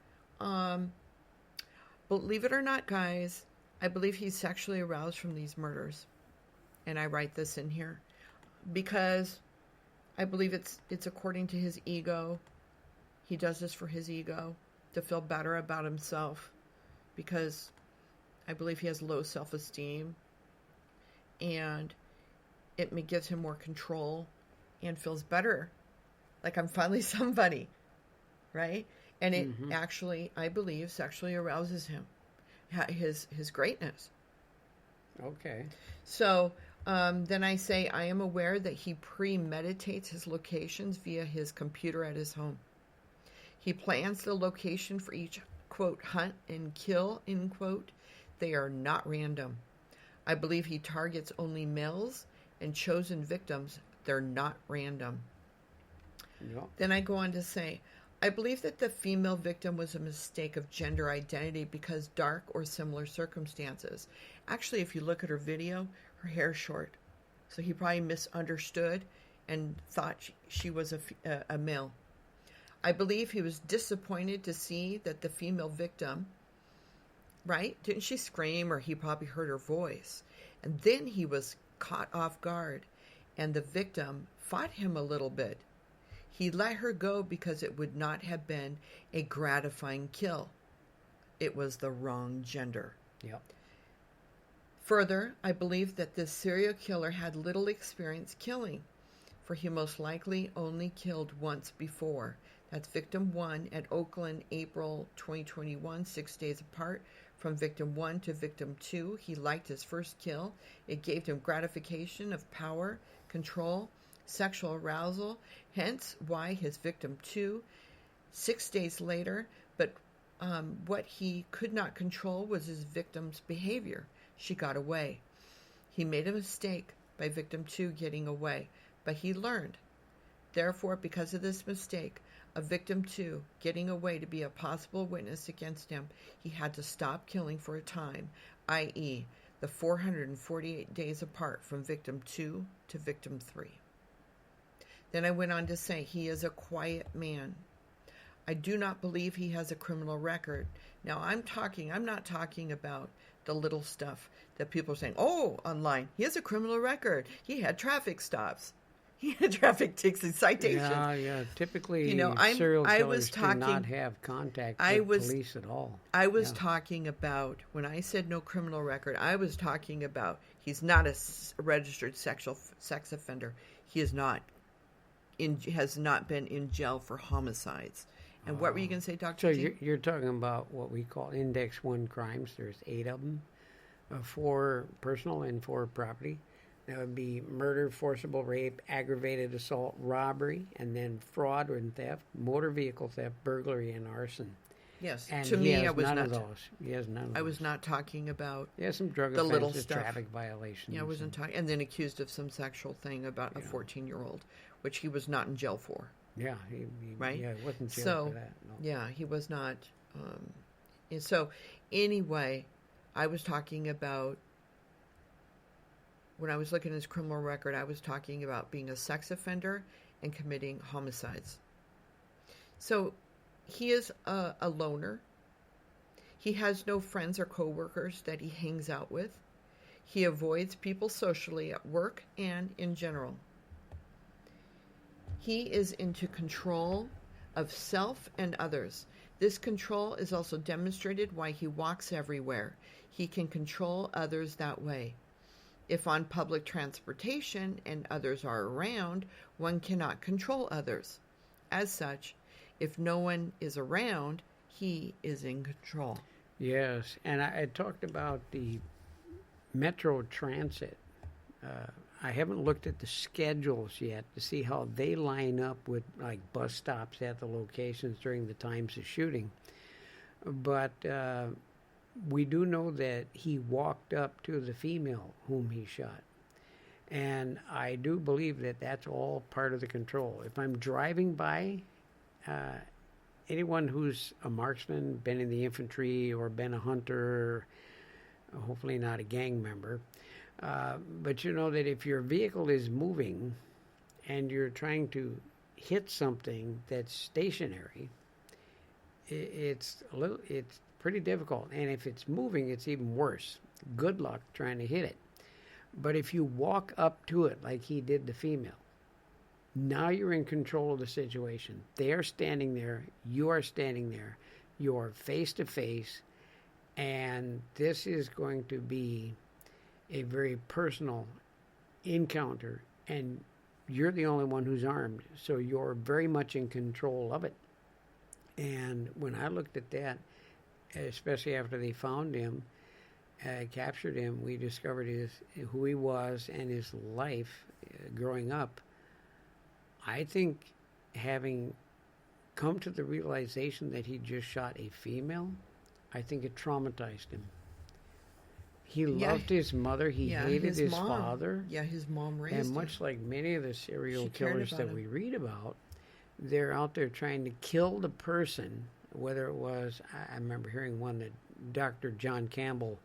Speaker 1: believe it or not, guys, I believe he's sexually aroused from these murders. And I write this in here because I believe it's according to his ego. He does this for his ego, to feel better about himself, because I believe he has low self-esteem, and it gives him more control and feels better, like I'm finally somebody, right? And it actually, I believe, sexually arouses him, his greatness.
Speaker 2: Okay.
Speaker 1: So then I say, I am aware that he premeditates his locations via his computer at his home. He plans the location for each, quote, hunt and kill, end quote. They are not random. I believe he targets only males and chosen victims. They're not random.
Speaker 2: Yeah.
Speaker 1: Then I go on to say, I believe that the female victim was a mistake of gender identity because dark or similar circumstances. Actually, if you look at her video, her hair's short. So he probably misunderstood and thought she was a male. I believe he was disappointed to see that the female victim, right? Didn't she scream, or he probably heard her voice? And then he was caught off guard, and the victim fought him a little bit. He let her go because it would not have been a gratifying kill. It was the wrong gender.
Speaker 2: Yep.
Speaker 1: Further, I believe that this serial killer had little experience killing, for he most likely only killed once before. That's victim 1 at Oakland, April 2021, 6 days apart from victim 1 to victim 2. He liked his first kill. It gave him gratification of power, control, sexual arousal, hence why his victim 2, 6 days later, but what he could not control was his victim's behavior. She got away. He made a mistake by victim 2 getting away, but he learned. Therefore, because of this mistake of victim 2 getting away to be a possible witness against him, he had to stop killing for a time, i.e., the 448 days apart from victim 2 to victim 3. Then I went on to say he is a quiet man. I do not believe he has a criminal record. Now, I'm not talking about the little stuff that people are saying, oh, online, he has a criminal record. He had traffic stops. He had traffic tickets and citations.
Speaker 2: Yeah. Typically, serial
Speaker 1: I
Speaker 2: killers
Speaker 1: was talking,
Speaker 2: do not have contact with police at all.
Speaker 1: I was talking about, when I said no criminal record, I was talking about he's not a registered sex offender. He is not. Has not been in jail for homicides. And what were you going to say, Dr.
Speaker 2: So
Speaker 1: T?
Speaker 2: you're talking about what we call Index 1 crimes. There's 8 of them, 4 personal and 4 property. That would be murder, forcible rape, aggravated assault, robbery, and then fraud and theft, motor vehicle theft, burglary, and arson.
Speaker 1: Yes.
Speaker 2: And
Speaker 1: to me, I was
Speaker 2: none
Speaker 1: not.
Speaker 2: of those. He has none of those.
Speaker 1: I was not talking about.
Speaker 2: He has some drug
Speaker 1: the little
Speaker 2: offenses,
Speaker 1: stuff.
Speaker 2: traffic violations.
Speaker 1: Yeah, I wasn't talking. And then accused of some sexual thing about a 14-year-old, which he was not in jail for.
Speaker 2: Yeah, he
Speaker 1: right.
Speaker 2: Yeah, he wasn't jailed for that. No.
Speaker 1: Yeah, he was not. And so, anyway, I was talking about when I was looking at his criminal record, I was talking about being a sex offender and committing homicides. So he is a loner. He has no friends or coworkers that he hangs out with. He avoids people socially at work and in general. He is into control of self and others. This control is also demonstrated why he walks everywhere. He can control others that way. If on public transportation and others are around, one cannot control others. As such, if no one is around, he is in control.
Speaker 2: Yes, and I talked about the Metro Transit. I haven't looked at the schedules yet to see how they line up with like bus stops at the locations during the times of shooting. But we do know that he walked up to the female whom he shot. And I do believe that that's all part of the control. If I'm driving by, anyone who's a marksman, been in the infantry or been a hunter, hopefully not a gang member, but you know that if your vehicle is moving and you're trying to hit something that's stationary, it's pretty difficult. And if it's moving, it's even worse. Good luck trying to hit it. But if you walk up to it like he did the female, now you're in control of the situation. They are standing there. You are standing there. You're face to face. And this is going to be a very personal encounter. And you're the only one who's armed. So you're very much in control of it. And when I looked at that, especially after they found him, captured him, we discovered who he was and his life growing up. I think having come to the realization that he just shot a female, I think it traumatized him. He loved his mother. He hated his father.
Speaker 1: Yeah, his mom raised him.
Speaker 2: And much like many of the serial killers that we read about, they're out there trying to kill the person, whether it was, I remember hearing one that Dr. John Campbell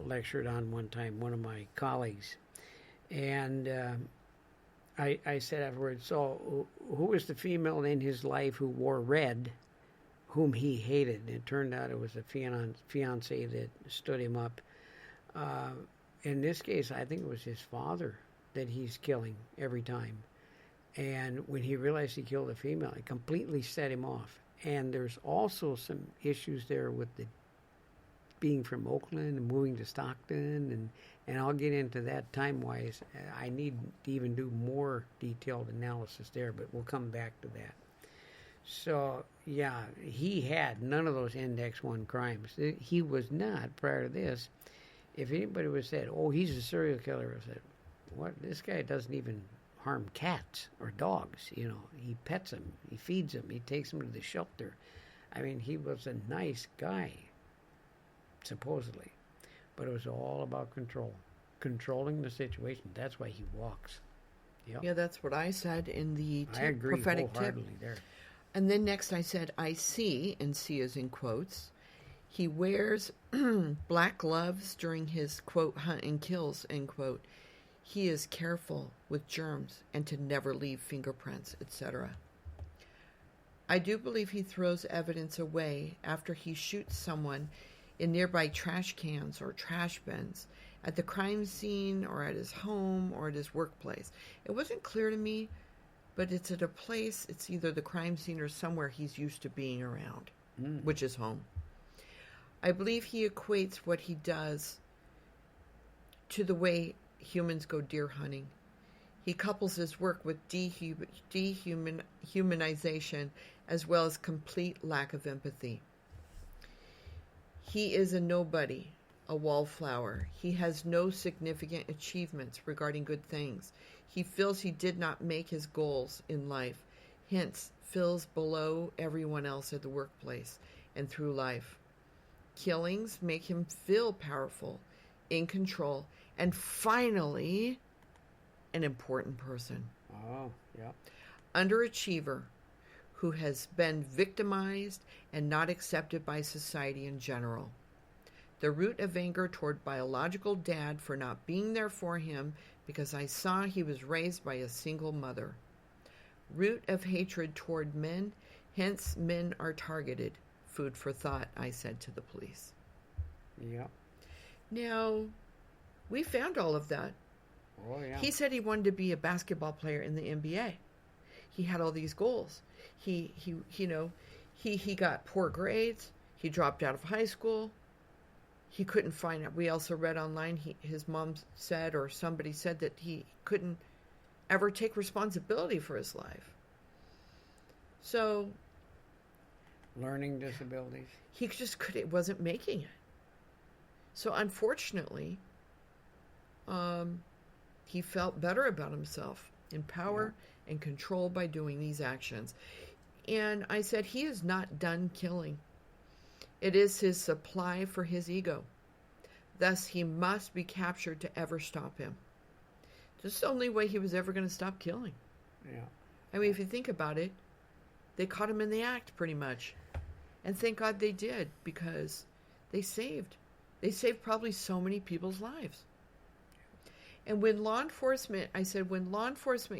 Speaker 2: lectured on one time, one of my colleagues. And I said afterwards, so who was the female in his life who wore red, whom he hated? And it turned out it was a fiancé that stood him up. In this case, I think it was his father that he's killing every time. And when he realized he killed a female, it completely set him off. And there's also some issues there with the being from Oakland and moving to Stockton, and I'll get into that time-wise. I need to even do more detailed analysis there, but we'll come back to that. So, yeah, he had none of those Index 1 crimes. He was not, prior to this. If anybody would have said, oh, he's a serial killer, I said, what? This guy doesn't even harm cats or dogs. You know, he pets them, he feeds them, he takes them to the shelter. I mean, he was a nice guy, supposedly. But it was all about control. Controlling the situation. That's why he walks. Yep.
Speaker 1: Yeah, that's what I said in the
Speaker 2: I agree
Speaker 1: prophetic tip.
Speaker 2: There.
Speaker 1: And then next I said, I see, and see is in quotes, he wears black gloves during his, quote, hunt and kills, end quote. He is careful with germs and to never leave fingerprints, etc. I do believe he throws evidence away after he shoots someone in nearby trash cans or trash bins at the crime scene or at his home or at his workplace. It wasn't clear to me, but it's at a place, it's either the crime scene or somewhere he's used to being around, which is home. I believe he equates what he does to the way humans go deer hunting. He couples his work with dehumanization as well as complete lack of empathy. He is a nobody, a wallflower. He has no significant achievements regarding good things. He feels he did not make his goals in life, hence feels below everyone else at the workplace and through life. Killings make him feel powerful, in control, and finally, an important person.
Speaker 2: Oh, yeah.
Speaker 1: Underachiever who has been victimized and not accepted by society in general. The root of anger toward biological dad for not being there for him because I saw he was raised by a single mother. Root of hatred toward men, hence men are targeted. Food for thought, I said to the police.
Speaker 2: Yeah.
Speaker 1: Now, we found all of that.
Speaker 2: Oh, yeah.
Speaker 1: He said he wanted to be a basketball player in the NBA. He had all these goals. He got poor grades. He dropped out of high school. He couldn't find it. We also read online, his mom said, or somebody said, that he couldn't ever take responsibility for his life. So,
Speaker 2: learning disabilities.
Speaker 1: He just wasn't making it. So unfortunately, he felt better about himself, in power and control by doing these actions. And I said, he is not done killing. It is his supply for his ego. Thus, he must be captured to ever stop him. This is the only way he was ever going to stop killing.
Speaker 2: Yeah.
Speaker 1: I mean, if you think about it, they caught him in the act, pretty much. And thank God they did, because they saved probably so many people's lives. And when law enforcement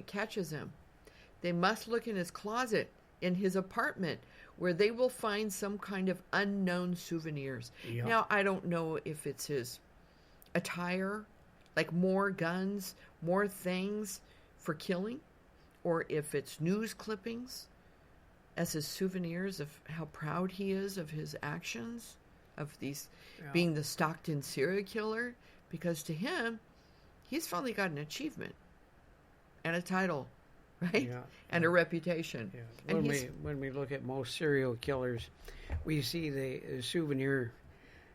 Speaker 1: catches him, they must look in his closet, in his apartment, where they will find some kind of unknown souvenirs. Yep. Now, I don't know if it's his attire, like more guns, more things for killing, or if it's news clippings as his souvenirs of how proud he is of his actions, of these being the Stockton Serial Killer, because to him, he's finally got an achievement and a title, right? Yeah. And a reputation.
Speaker 2: Yeah. And when we look at most serial killers, we see the souvenir.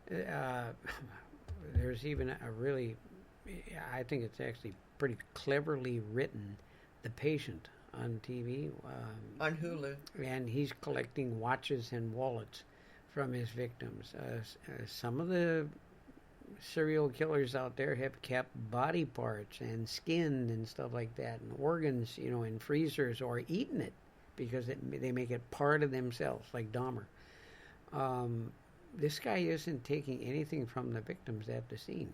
Speaker 2: There's even a really, I think it's actually pretty cleverly written, The Patient on TV.
Speaker 1: On Hulu.
Speaker 2: And he's collecting watches and wallets from his victims. Some of the serial killers out there have kept body parts and skin and stuff like that, and organs, in freezers, or eaten it because they make it part of themselves, like Dahmer. This guy isn't taking anything from the victims at the scene.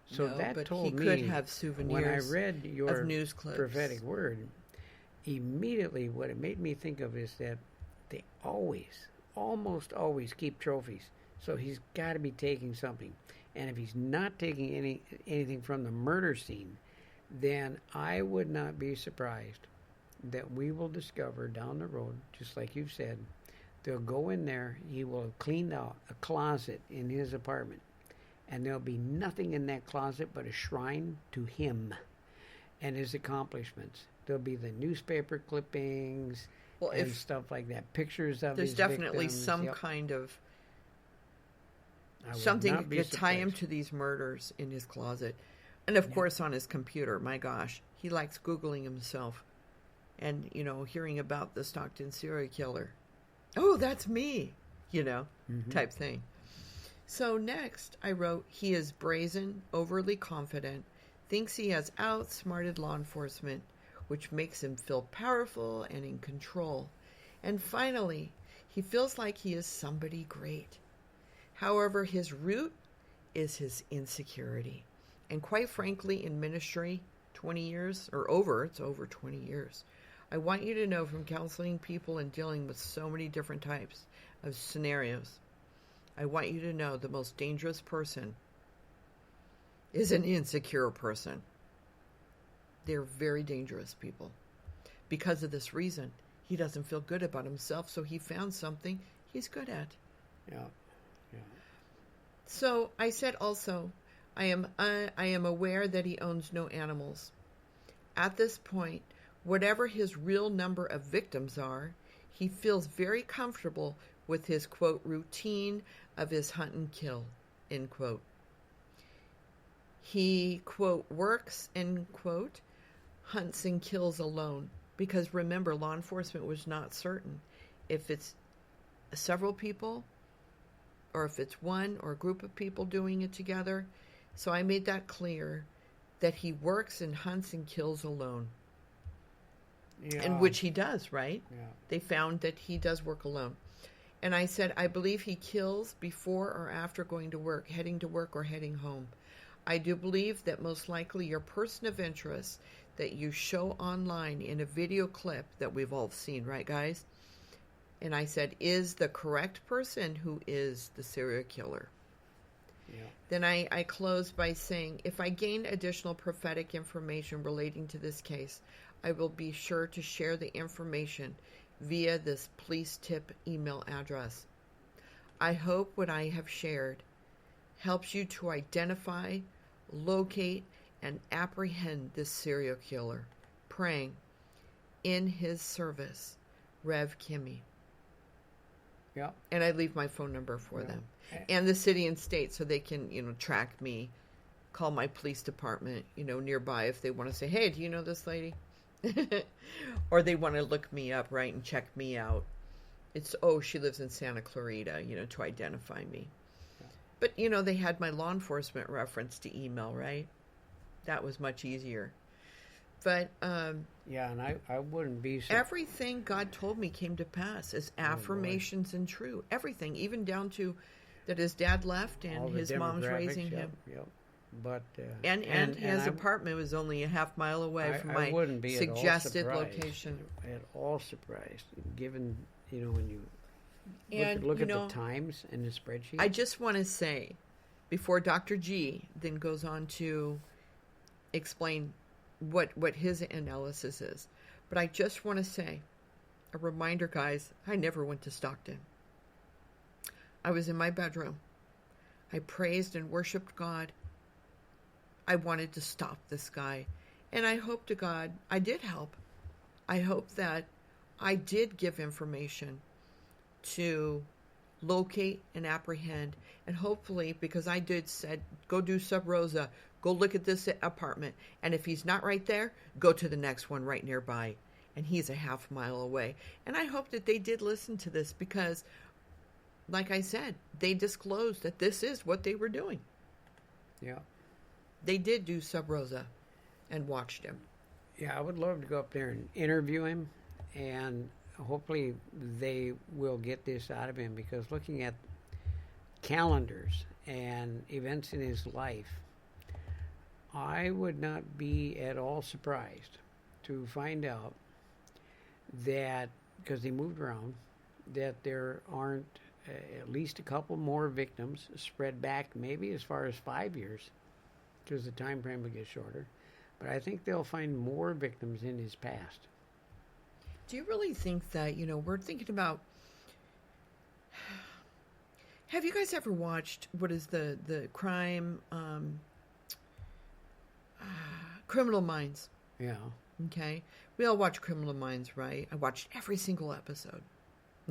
Speaker 2: So that told me,
Speaker 1: could have souvenirs
Speaker 2: when I read your
Speaker 1: of news clips.
Speaker 2: Prophetic word, immediately what it made me think of is that they almost always keep trophies. So he's got to be taking something. And if he's not taking anything from the murder scene, then I would not be surprised that we will discover down the road, just like you've said, they'll go in there, he will have cleaned out a closet in his apartment, and there'll be nothing in that closet but a shrine to him and his accomplishments. There'll be the newspaper clippings and stuff like that, pictures of his victims.
Speaker 1: There's definitely some kind of something to tie him to these murders in his closet. And of course on his computer. My gosh, he likes Googling himself and, hearing about the Stockton Serial Killer. Oh, that's me, type thing. So next I wrote, he is brazen, overly confident, thinks he has outsmarted law enforcement, which makes him feel powerful and in control. And finally, he feels like he is somebody great. However, his root is his insecurity. And quite frankly, in ministry, 20 years or over, it's over 20 years. I want you to know from counseling people and dealing with so many different types of scenarios, I want you to know the most dangerous person is an insecure person. They're very dangerous people. Because of this reason, he doesn't feel good about himself, so he found something he's good at.
Speaker 2: Yeah.
Speaker 1: So I said also, I am aware that he owns no animals. At this point, whatever his real number of victims are, he feels very comfortable with his, quote, routine of his hunt and kill, end quote. He, quote, works, end quote, hunts and kills alone. Because remember, law enforcement was not certain if it's several people or if it's one or a group of people doing it together. So I made that clear that he works and hunts and kills alone. Yeah. And which he does, right?
Speaker 2: Yeah.
Speaker 1: They found that he does work alone. And I said, I believe he kills before or after going to work, heading to work or heading home. I do believe that most likely your person of interest that you show online in a video clip that we've all seen, right, guys? And I said, is the correct person who is the serial killer.
Speaker 2: Yeah.
Speaker 1: Then I closed by saying, if I gain additional prophetic information relating to this case, I will be sure to share the information via this police tip email address. I hope what I have shared helps you to identify, locate, and apprehend this serial killer. Praying in his service, Rev Kymmi.
Speaker 2: Yeah.
Speaker 1: And I leave my phone number for them. And the city and state so they can, track me, call my police department, nearby if they want to say, hey, do you know this lady? Or they want to look me up, right, and check me out. It's, she lives in Santa Clarita, to identify me. Yeah. But, they had my law enforcement reference to email, right? That was much easier. But
Speaker 2: yeah, and I wouldn't be so...
Speaker 1: Everything God told me came to pass as affirmations and true. Everything, even down to that his dad left and his mom's raising him.
Speaker 2: Yep. But
Speaker 1: and his apartment was only a half mile away from my suggested location.
Speaker 2: At all surprised, given when you look at the times in the spreadsheet.
Speaker 1: I just want to say, before Dr. G then goes on to explain what his analysis is, but I just want to say, a reminder, guys, I never went to Stockton. I was in my bedroom. I praised and worshiped God. I wanted to stop this guy. And I hope to God I did help. I hope that I did give information to locate and apprehend. And hopefully, because I did said, go do Sub Rosa, go look at this apartment. And if he's not right there, go to the next one right nearby. And he's a half mile away. And I hope that they did listen to this because, like I said, they disclosed that this is what they were doing.
Speaker 2: Yeah.
Speaker 1: They did do Sub Rosa and watched him.
Speaker 2: Yeah, I would love to go up there and interview him, and hopefully they will get this out of him, because looking at calendars and events in his life, I would not be at all surprised to find out that, because he moved around, that there aren't at least a couple more victims spread back maybe as far as 5 years, because the time frame will get shorter. But I think they'll find more victims in his past.
Speaker 1: Do you really think that, we're thinking about... Have you guys ever watched, what is the crime... Criminal Minds?
Speaker 2: Yeah.
Speaker 1: Okay. We all watch Criminal Minds, right? I watched every single episode.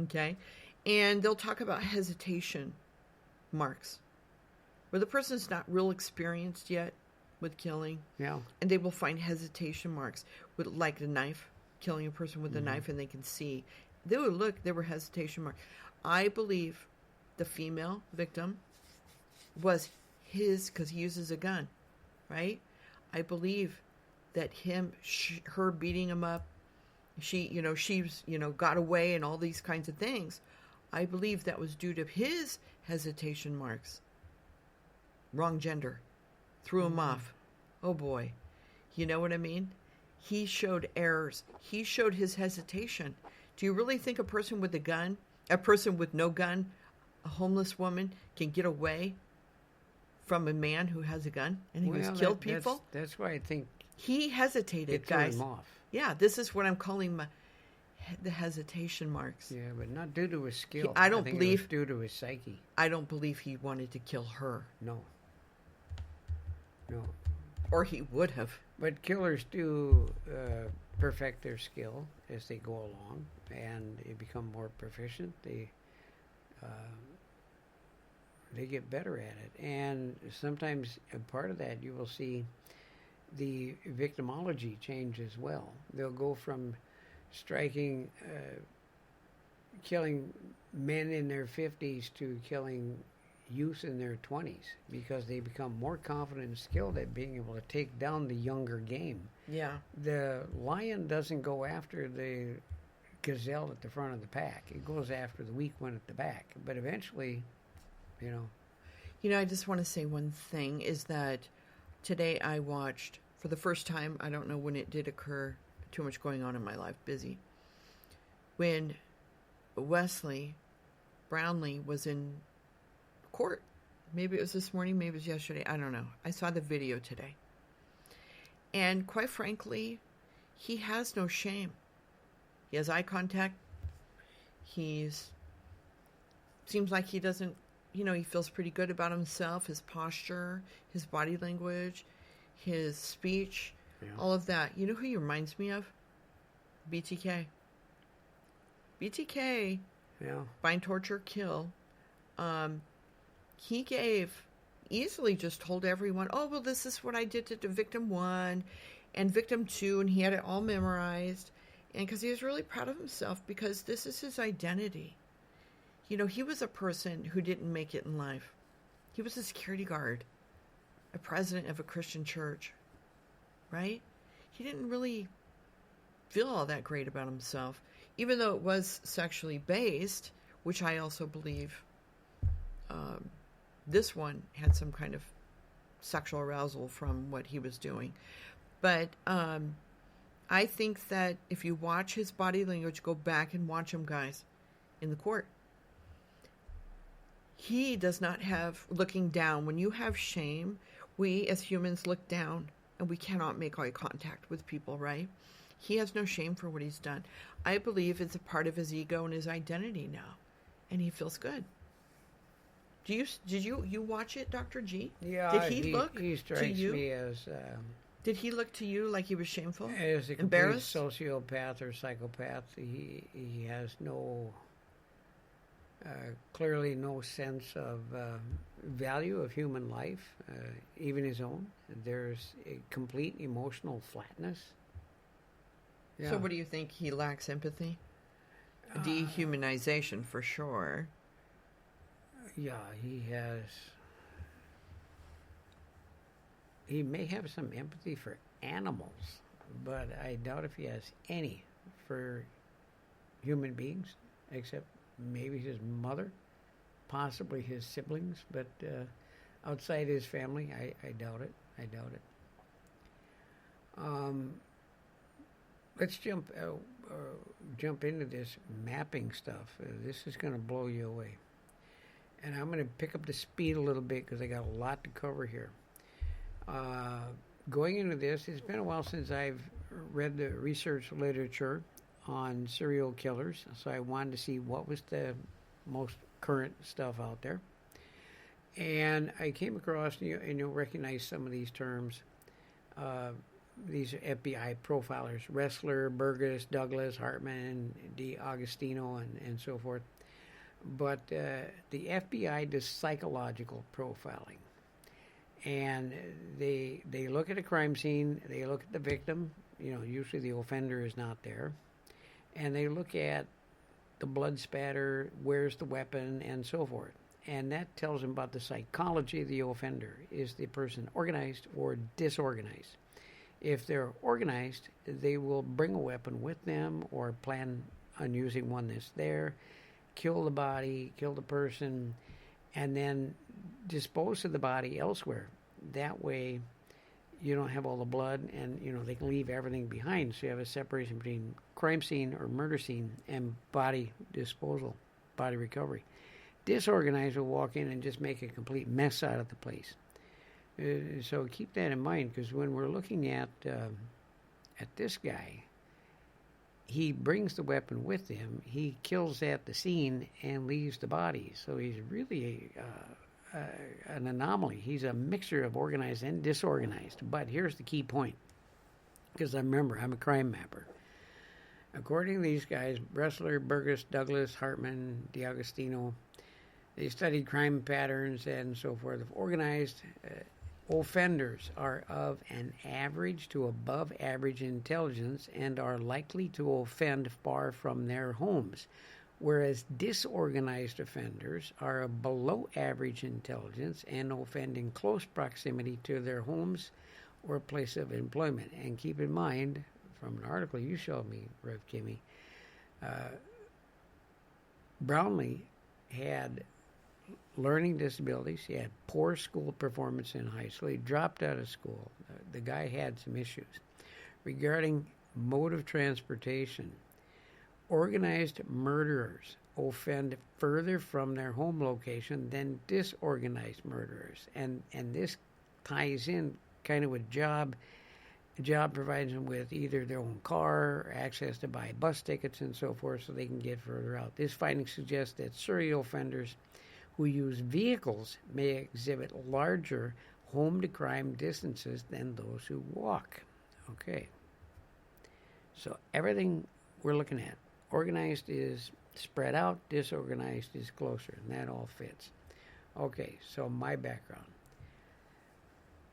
Speaker 1: Okay. And they'll talk about hesitation marks, where the person's not real experienced yet with killing.
Speaker 2: Yeah.
Speaker 1: And they will find hesitation marks with, like, a knife, killing a person with a knife, and they can see. They would look, there were hesitation marks. I believe the female victim was his, because he uses a gun, right? I believe that her beating him up, she's got away and all these kinds of things. I believe that was due to his hesitation marks. Wrong gender. Threw him off. Oh boy. You know what I mean? He showed errors. He showed his hesitation. Do you really think a person with a gun, a person with no gun, a homeless woman, can get away from a man who has a gun and who has killed people?
Speaker 2: That's why I think
Speaker 1: he hesitated, guys.
Speaker 2: Him off.
Speaker 1: Yeah, this is what I'm calling the hesitation marks.
Speaker 2: Yeah, but not due to his skill.
Speaker 1: I think believe
Speaker 2: it was due to his psyche.
Speaker 1: I don't believe he wanted to kill her.
Speaker 2: No.
Speaker 1: Or he would have.
Speaker 2: But killers do perfect their skill as they go along, and they become more proficient. They get better at it, and sometimes a part of that you will see the victimology change as well. They'll go from striking, killing men in their 50s to killing youth in their 20s, because they become more confident and skilled at being able to take down the younger game.
Speaker 1: Yeah.
Speaker 2: The lion doesn't go after the gazelle at the front of the pack. It goes after the weak one at the back. But eventually, you know.
Speaker 1: You know, I just want to say one thing is that today I watched, for the first time, I don't know when it did occur, too much going on in my life, busy, when Wesley Brownlee was in court. Maybe it was this morning, maybe it was yesterday, I don't know. I saw the video today. And quite frankly, he has no shame. He has eye contact. Seems like he doesn't, he feels pretty good about himself, his posture, his body language, his speech, all of that. You know who he reminds me of? BTK. BTK, bind, torture, kill. He easily just told everyone, oh, well, this is what I did to victim 1 and victim 2, and he had it all memorized. And because he was really proud of himself, because this is his identity. He was a person who didn't make it in life. He was a security guard, a president of a Christian church, right? He didn't really feel all that great about himself, even though it was sexually based, which I also believe this one had some kind of sexual arousal from what he was doing. But I think that if you watch his body language, go back and watch him, guys, in the court. He does not have looking down. When you have shame, we as humans look down and we cannot make eye contact with people, right? He has no shame for what he's done. I believe it's a part of his ego and his identity now, and he feels good. Did you watch it, Dr. G?
Speaker 2: Yeah.
Speaker 1: Did he look
Speaker 2: strikes
Speaker 1: to you?
Speaker 2: me as
Speaker 1: Did he look to you like he was shameful?
Speaker 2: As a complete
Speaker 1: embarrassed?
Speaker 2: Sociopath or psychopath. He has clearly no sense of value of human life, even his own. There's a complete emotional flatness. Yeah.
Speaker 1: So what do you think? He lacks empathy? Dehumanization, for sure.
Speaker 2: Yeah, he may have some empathy for animals, but I doubt if he has any for human beings, except maybe his mother, possibly his siblings, but outside his family, I doubt it. Let's jump into this mapping stuff. This is going to blow you away. And I'm going to pick up the speed a little bit because I got a lot to cover here. Going into this, it's been a while since I've read the research literature on serial killers, so I wanted to see what was the most current stuff out there. And I came across, and you'll recognize some of these terms, these FBI profilers, Ressler, Burgess, Douglas, Hartman, D'Agostino, and so forth. But the FBI does psychological profiling. And they look at a crime scene, they look at the victim, usually the offender is not there, and they look at the blood spatter, where's the weapon, and so forth. And that tells them about the psychology of the offender. Is the person organized or disorganized? If they're organized, they will bring a weapon with them or plan on using one that's there, kill the body, kill the person, and then dispose of the body elsewhere. That way, you don't have all the blood, and they can leave everything behind. So you have a separation between crime scene or murder scene and body disposal, body recovery. Disorganized will walk in and just make a complete mess out of the place. So keep that in mind, because when we're looking at this guy, he brings the weapon with him. He kills at the scene and leaves the body. So he's really an anomaly. He's a mixture of organized and disorganized. But here's the key point, because I'm a crime mapper. According to these guys, Ressler, Burgess, Douglas, Hartman, D'Agostino, they studied crime patterns and so forth. Organized offenders are of an average to above average intelligence and are likely to offend far from their homes, whereas disorganized offenders are of below average intelligence and offend in close proximity to their homes or place of employment. And keep in mind, from an article you showed me, Rev. Kymmi, Brownlee had learning disabilities. He had poor school performance in high school. He dropped out of school. The guy had some issues. Regarding mode of transportation, organized murderers offend further from their home location than disorganized murderers. And this ties in kind of with job. The job provides them with either their own car or access to buy bus tickets and so forth so they can get further out. This finding suggests that serial offenders who use vehicles may exhibit larger home-to-crime distances than those who walk. Okay. So everything we're looking at, organized is spread out, disorganized is closer, and that all fits. Okay, so my background.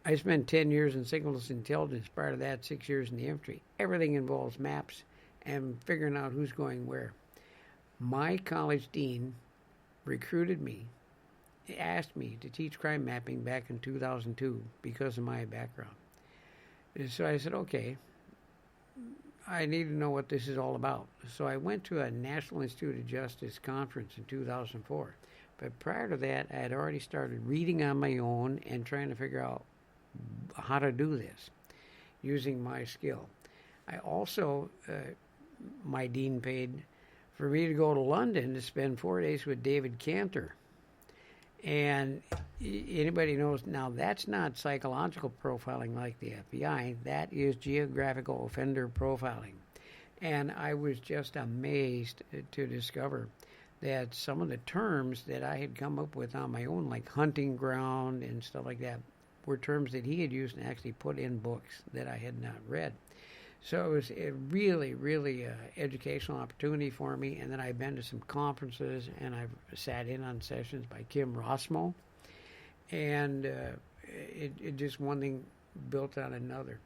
Speaker 2: I spent 10 years in signals intelligence. Prior to that, 6 years in the infantry. Everything involves maps and figuring out who's going where. My college dean recruited me, asked me to teach crime mapping back in 2002 because of my background. And so I said, okay, I need to know what this is all about. So I went to a National Institute of Justice conference in 2004. But prior to that, I had already started reading on my own and trying to figure out how to do this using my skill. I also, my dean paid for me to go to London to spend 4 days with David Cantor. And anybody knows, now that's not psychological profiling like the FBI. That is geographical offender profiling. And I was just amazed to discover that some of the terms that I had come up with on my own, like hunting ground and stuff like that, were terms that he had used and actually put in books that I had not read. So it was a really, really educational opportunity for me. And then I've been to some conferences, and I've sat in on sessions by Kim Rossmo. And it just one thing built on another.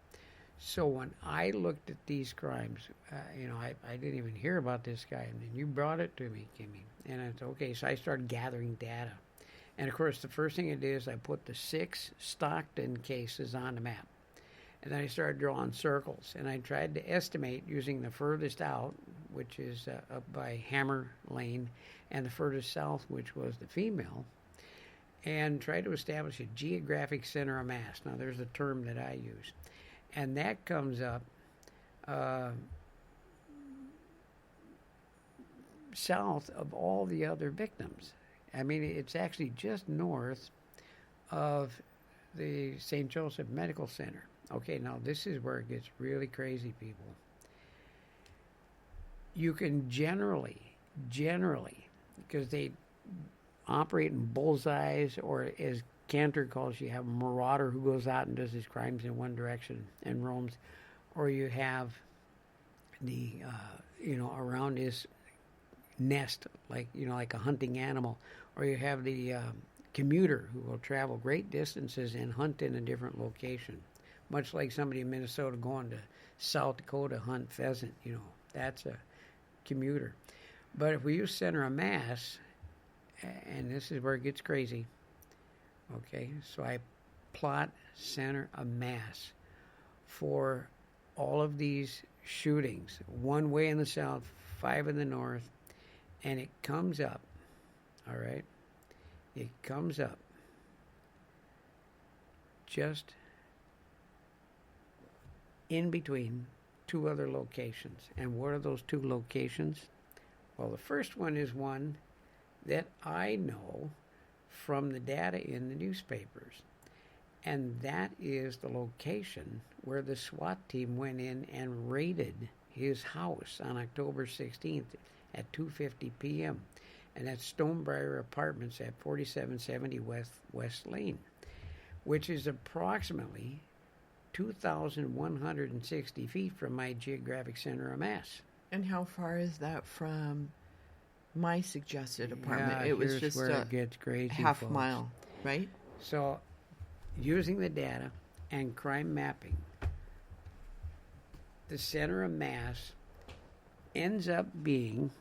Speaker 2: So when I looked at these crimes, I didn't even hear about this guy. And then you brought it to me, Kymmi. And I said, okay, so I started gathering data. And, of course, the first thing I did is I put the 6 Stockton cases on the map. And then I started drawing circles. And I tried to estimate using the furthest out, which is up by Hammer Lane, and the furthest south, which was the female, and tried to establish a geographic center of mass. Now, there's a term that I use. And that comes up south of all the other victims. I mean, it's actually just north of the St. Joseph Medical Center. Okay, now this is where it gets really crazy, people. You can generally, because they operate in bullseyes, or as Cantor calls, you have a marauder who goes out and does his crimes in one direction and roams, or you have the, around his nest, like a hunting animal, or you have the commuter who will travel great distances and hunt in a different location, much like somebody in Minnesota going to South Dakota hunt pheasant. That's a commuter. But if we use center of mass, and this is where it gets crazy, okay, so I plot center of mass for all of these shootings, 1 way in the south, 5 in the north, and it comes up, all right? It comes up just in between 2 other locations. And what are those 2 locations? Well, the first one is one that I know from the data in the newspapers. And that is the location where the SWAT team went in and raided his house on October 16th at 2:50 p.m. And that's Stonebriar Apartments at 4770 West Lane, which is approximately 2,160 feet from my geographic center of mass.
Speaker 1: And how far is that from my suggested apartment?
Speaker 2: Yeah,
Speaker 1: it was just
Speaker 2: where it gets crazy,
Speaker 1: half
Speaker 2: folks.
Speaker 1: mile, right?
Speaker 2: So, using the data and crime mapping, the center of mass ends up being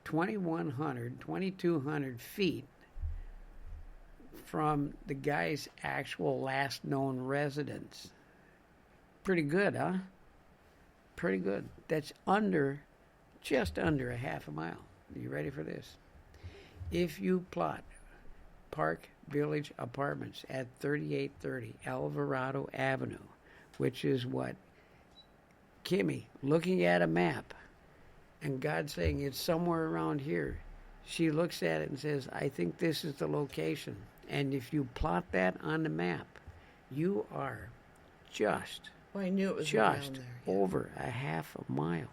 Speaker 2: 2,200 feet from the guy's actual last known residence. Pretty good, huh? Pretty good. That's under just under a half a mile. Are you ready for this? If you plot Park Village Apartments at 3830 Alvarado Avenue, which is what Kymmi, looking at a map, and God saying it's somewhere around here, she looks at it and says, I think this is the location. And if you plot that on the map, you are just,
Speaker 1: well, I knew it was
Speaker 2: just
Speaker 1: around there,
Speaker 2: over a half a mile.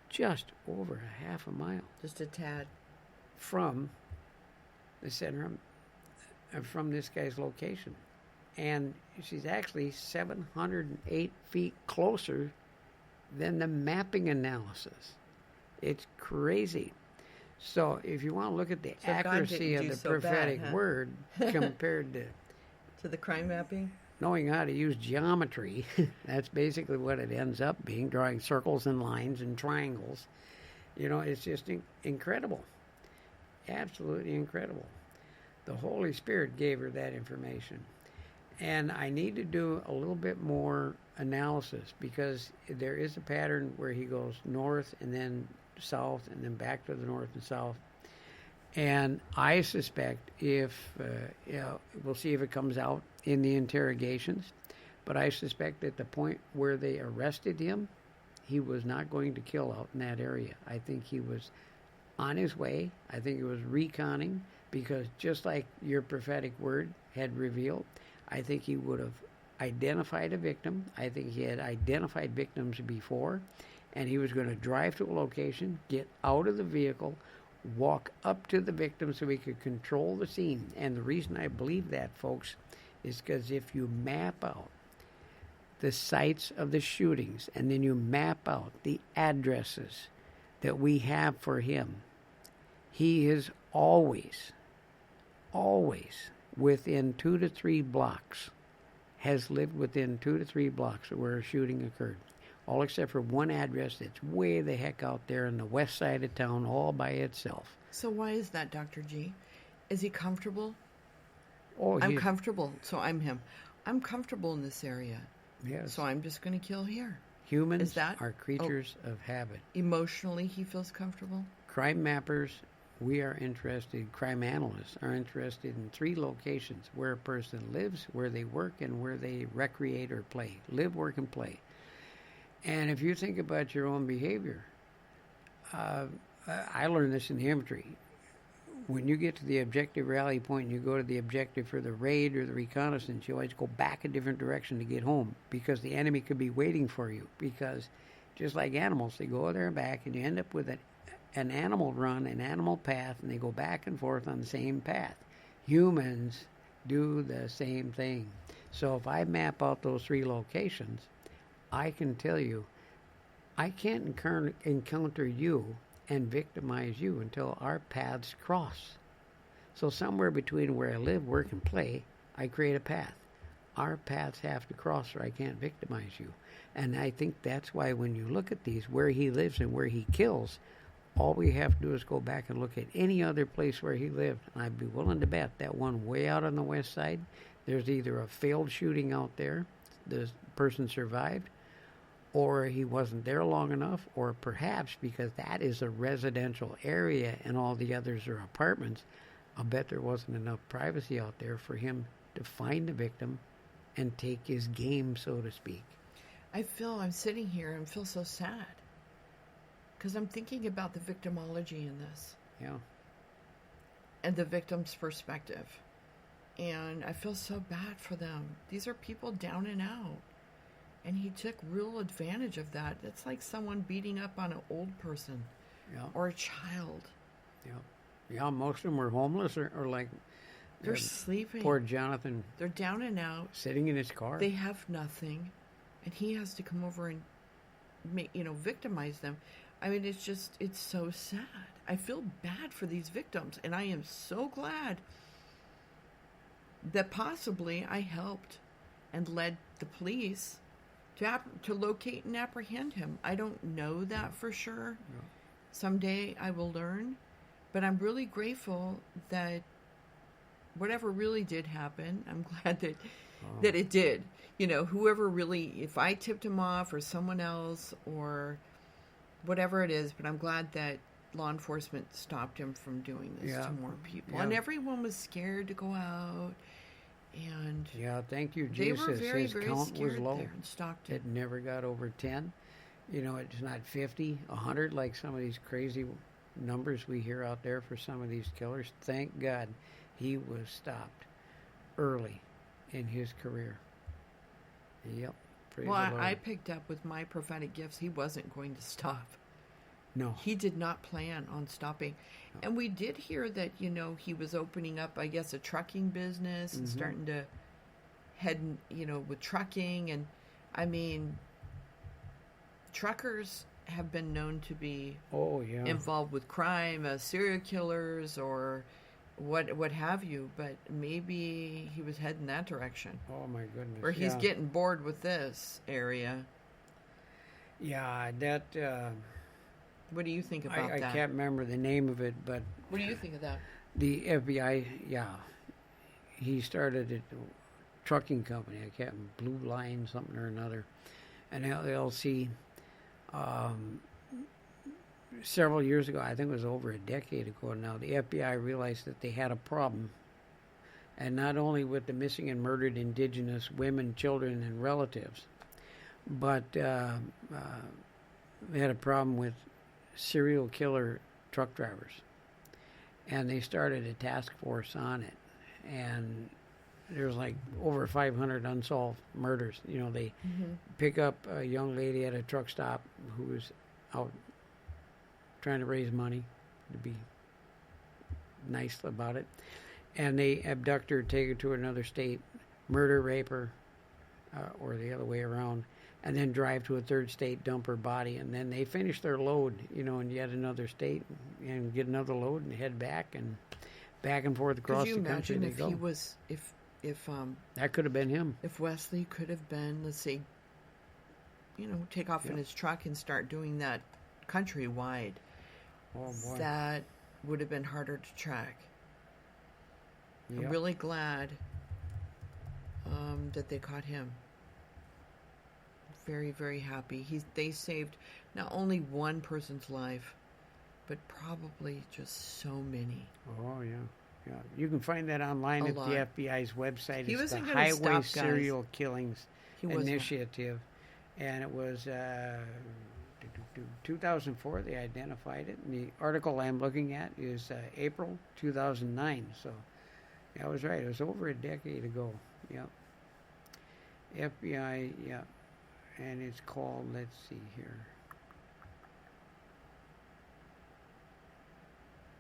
Speaker 2: Just over a half a mile.
Speaker 1: Just a tad.
Speaker 2: From the center from this guy's location. And she's actually 708 feet closer than the mapping analysis. It's crazy. So if you want to look at the accuracy of the prophetic word compared
Speaker 1: to the crime mapping,
Speaker 2: knowing how to use geometry, that's basically what it ends up being, drawing circles and lines and triangles. It's just incredible. Absolutely incredible. The Holy Spirit gave her that information. And I need to do a little bit more analysis because there is a pattern where he goes north and then south and then back to the north and south. And I suspect we'll see if it comes out in the interrogations, but I suspect at the point where they arrested him, he was not going to kill out in that area. I think he was on his way. I think he was reconning because just like your prophetic word had revealed, I think he would have identified a victim. I think he had identified victims before, and he was going to drive to a location, get out of the vehicle, walk up to the victim so he could control the scene. And the reason I believe that, folks, is because if you map out the sites of the shootings and then you map out the addresses that we have for him, he is always within 2 to 3 blocks, has lived within 2 to 3 blocks where a shooting occurred. All except for one address that's way the heck out there in the west side of town all by itself.
Speaker 1: So why is that, Dr. G? Is he comfortable?
Speaker 2: Oh,
Speaker 1: I'm comfortable, so I'm him. I'm comfortable in this area.
Speaker 2: Yes.
Speaker 1: So I'm just going to kill here.
Speaker 2: Humans are creatures of habit.
Speaker 1: Emotionally, he feels comfortable?
Speaker 2: Crime mappers, we are interested, crime analysts are interested in 3 locations where a person lives, where they work, and where they recreate or play. Live, work, and play. And if you think about your own behavior, I learned this in the infantry. When you get to the objective rally point and you go to the objective for the raid or the reconnaissance, you always go back a different direction to get home because the enemy could be waiting for you. Because just like animals, they go there and back, and you end up with an animal run, an animal path, and they go back and forth on the same path. Humans do the same thing. So if I map out those 3 locations, I can tell you, I can't encounter you and victimize you until our paths cross. So somewhere between where I live, work, and play, I create a path. Our paths have to cross or I can't victimize you. And I think that's why when you look at these, where he lives and where he kills, all we have to do is go back and look at any other place where he lived. And I'd be willing to bet that one way out on the west side, there's either a failed shooting out there, the person survived, or he wasn't there long enough, or perhaps because that is a residential area and all the others are apartments, I'll bet there wasn't enough privacy out there for him to find the victim and take his game, so to speak.
Speaker 1: I'm sitting here and feel so sad because I'm thinking about the victimology in this.
Speaker 2: Yeah.
Speaker 1: And the victim's perspective. And I feel so bad for them. These are people down and out. And he took real advantage of that. It's like someone beating up on an old person or a child.
Speaker 2: Yeah, most of them were homeless or like...
Speaker 1: They're sleeping.
Speaker 2: Poor Jonathan.
Speaker 1: They're down and out.
Speaker 2: Sitting in his car.
Speaker 1: They have nothing. And he has to come over and, victimize them. I mean, it's so sad. I feel bad for these victims. And I am so glad that possibly I helped and led the police to locate and apprehend him. I don't know that for sure.
Speaker 2: No. Someday
Speaker 1: I will learn. But I'm really grateful that whatever really did happen, I'm glad that it did. Whoever really, if I tipped him off or someone else, or whatever it is, but I'm glad that law enforcement stopped him from doing this to more people.
Speaker 2: Yeah.
Speaker 1: And everyone was scared to go out. And
Speaker 2: yeah, thank you,
Speaker 1: they
Speaker 2: Jesus.
Speaker 1: were very,
Speaker 2: His
Speaker 1: very
Speaker 2: count was
Speaker 1: scared
Speaker 2: low.
Speaker 1: there in Stockton.
Speaker 2: It never got over 10. You know, it's not 50, 100 like some of these crazy numbers we hear out there for some of these killers. Thank God he was stopped early in his career. Yep. Praise
Speaker 1: Well,
Speaker 2: the Lord.
Speaker 1: I picked up with my prophetic gifts, he wasn't going to stop.
Speaker 2: No.
Speaker 1: He did not plan on stopping.
Speaker 2: No.
Speaker 1: And we did hear that, he was opening up, I guess, a trucking business and starting to head, with trucking. And, I mean, truckers have been known to be involved with crime, serial killers or what have you. But maybe he was heading that direction.
Speaker 2: Oh, my goodness.
Speaker 1: Or he's getting bored with this area.
Speaker 2: Yeah, that...
Speaker 1: What do you think about that?
Speaker 2: I can't remember the name of it, but...
Speaker 1: What do you think of that?
Speaker 2: The FBI, he started a trucking company. I can't Blue Line, something or another, an LLC. Several years ago, I think it was over a decade ago now, the FBI realized that they had a problem. And not only with the missing and murdered indigenous women, children, and relatives, but they had a problem with serial killer truck drivers. And they started a task force on it. And there's like over 500 unsolved murders. They pick up a young lady at a truck stop who was out trying to raise money, to be nice about it. And they abduct her, take her to another state, murder, rape her, or the other way around, and then drive to a third state, dump her body, and then they finish their load, in yet another state, and get another load and head back and forth across the country.
Speaker 1: Could you imagine if he was, if
Speaker 2: that could have been him.
Speaker 1: If Wesley could have been, let's say, take off in his truck and start doing that countrywide.
Speaker 2: Oh boy,
Speaker 1: that would have been harder to track.
Speaker 2: Yep.
Speaker 1: I'm really glad that they caught him. Very, very happy. They saved not only one person's life, but probably just so many.
Speaker 2: Oh yeah. You can find that online at the FBI's website. It's the Highway Serial Killings Initiative, and it was 2004 they identified it. And the article I'm looking at is April 2009. So I was right. It was over a decade ago. Yep. FBI. Yeah. And it's called, let's see here,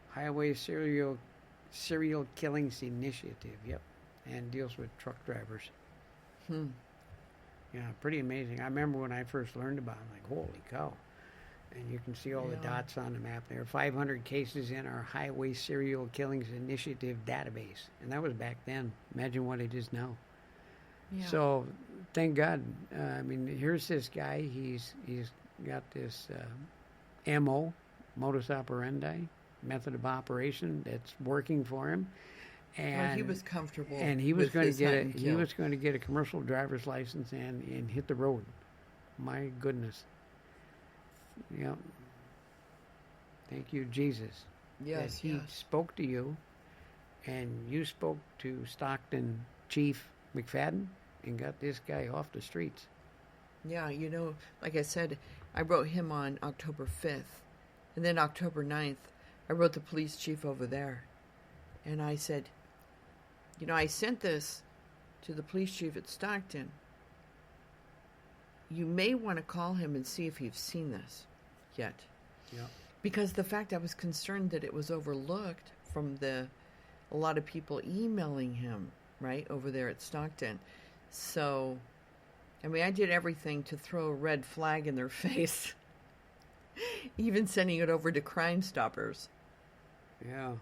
Speaker 2: Highway Serial Killings Initiative, yep, and deals with truck drivers. Yeah, pretty amazing. I remember when I first learned about it, like, holy cow. And you can see all the dots on the map there. 500 cases in our Highway Serial Killings Initiative database. And that was back then. Imagine what it is now. Yeah. So, thank God. I mean, here's this guy. He's got this MO, modus operandi, method of operation that's working for him. And
Speaker 1: he was comfortable.
Speaker 2: And he was going to get a commercial driver's license and hit the road. My goodness. Yeah. Thank you, Jesus.
Speaker 1: Yes,
Speaker 2: that he spoke to you, and you spoke to Stockton Chief McFadden and got this guy off the streets.
Speaker 1: Yeah, like I said, I wrote him on October 5th, and then October 9th, I wrote the police chief over there, and I said, I sent this to the police chief at Stockton. You may want to call him and see if you've seen this yet.
Speaker 2: Yeah.
Speaker 1: Because the fact I was concerned that it was overlooked from a lot of people emailing him, right, over there at Stockton. So, I mean, I did everything to throw a red flag in their face. Even sending it over to Crime Stoppers.
Speaker 2: Yeah.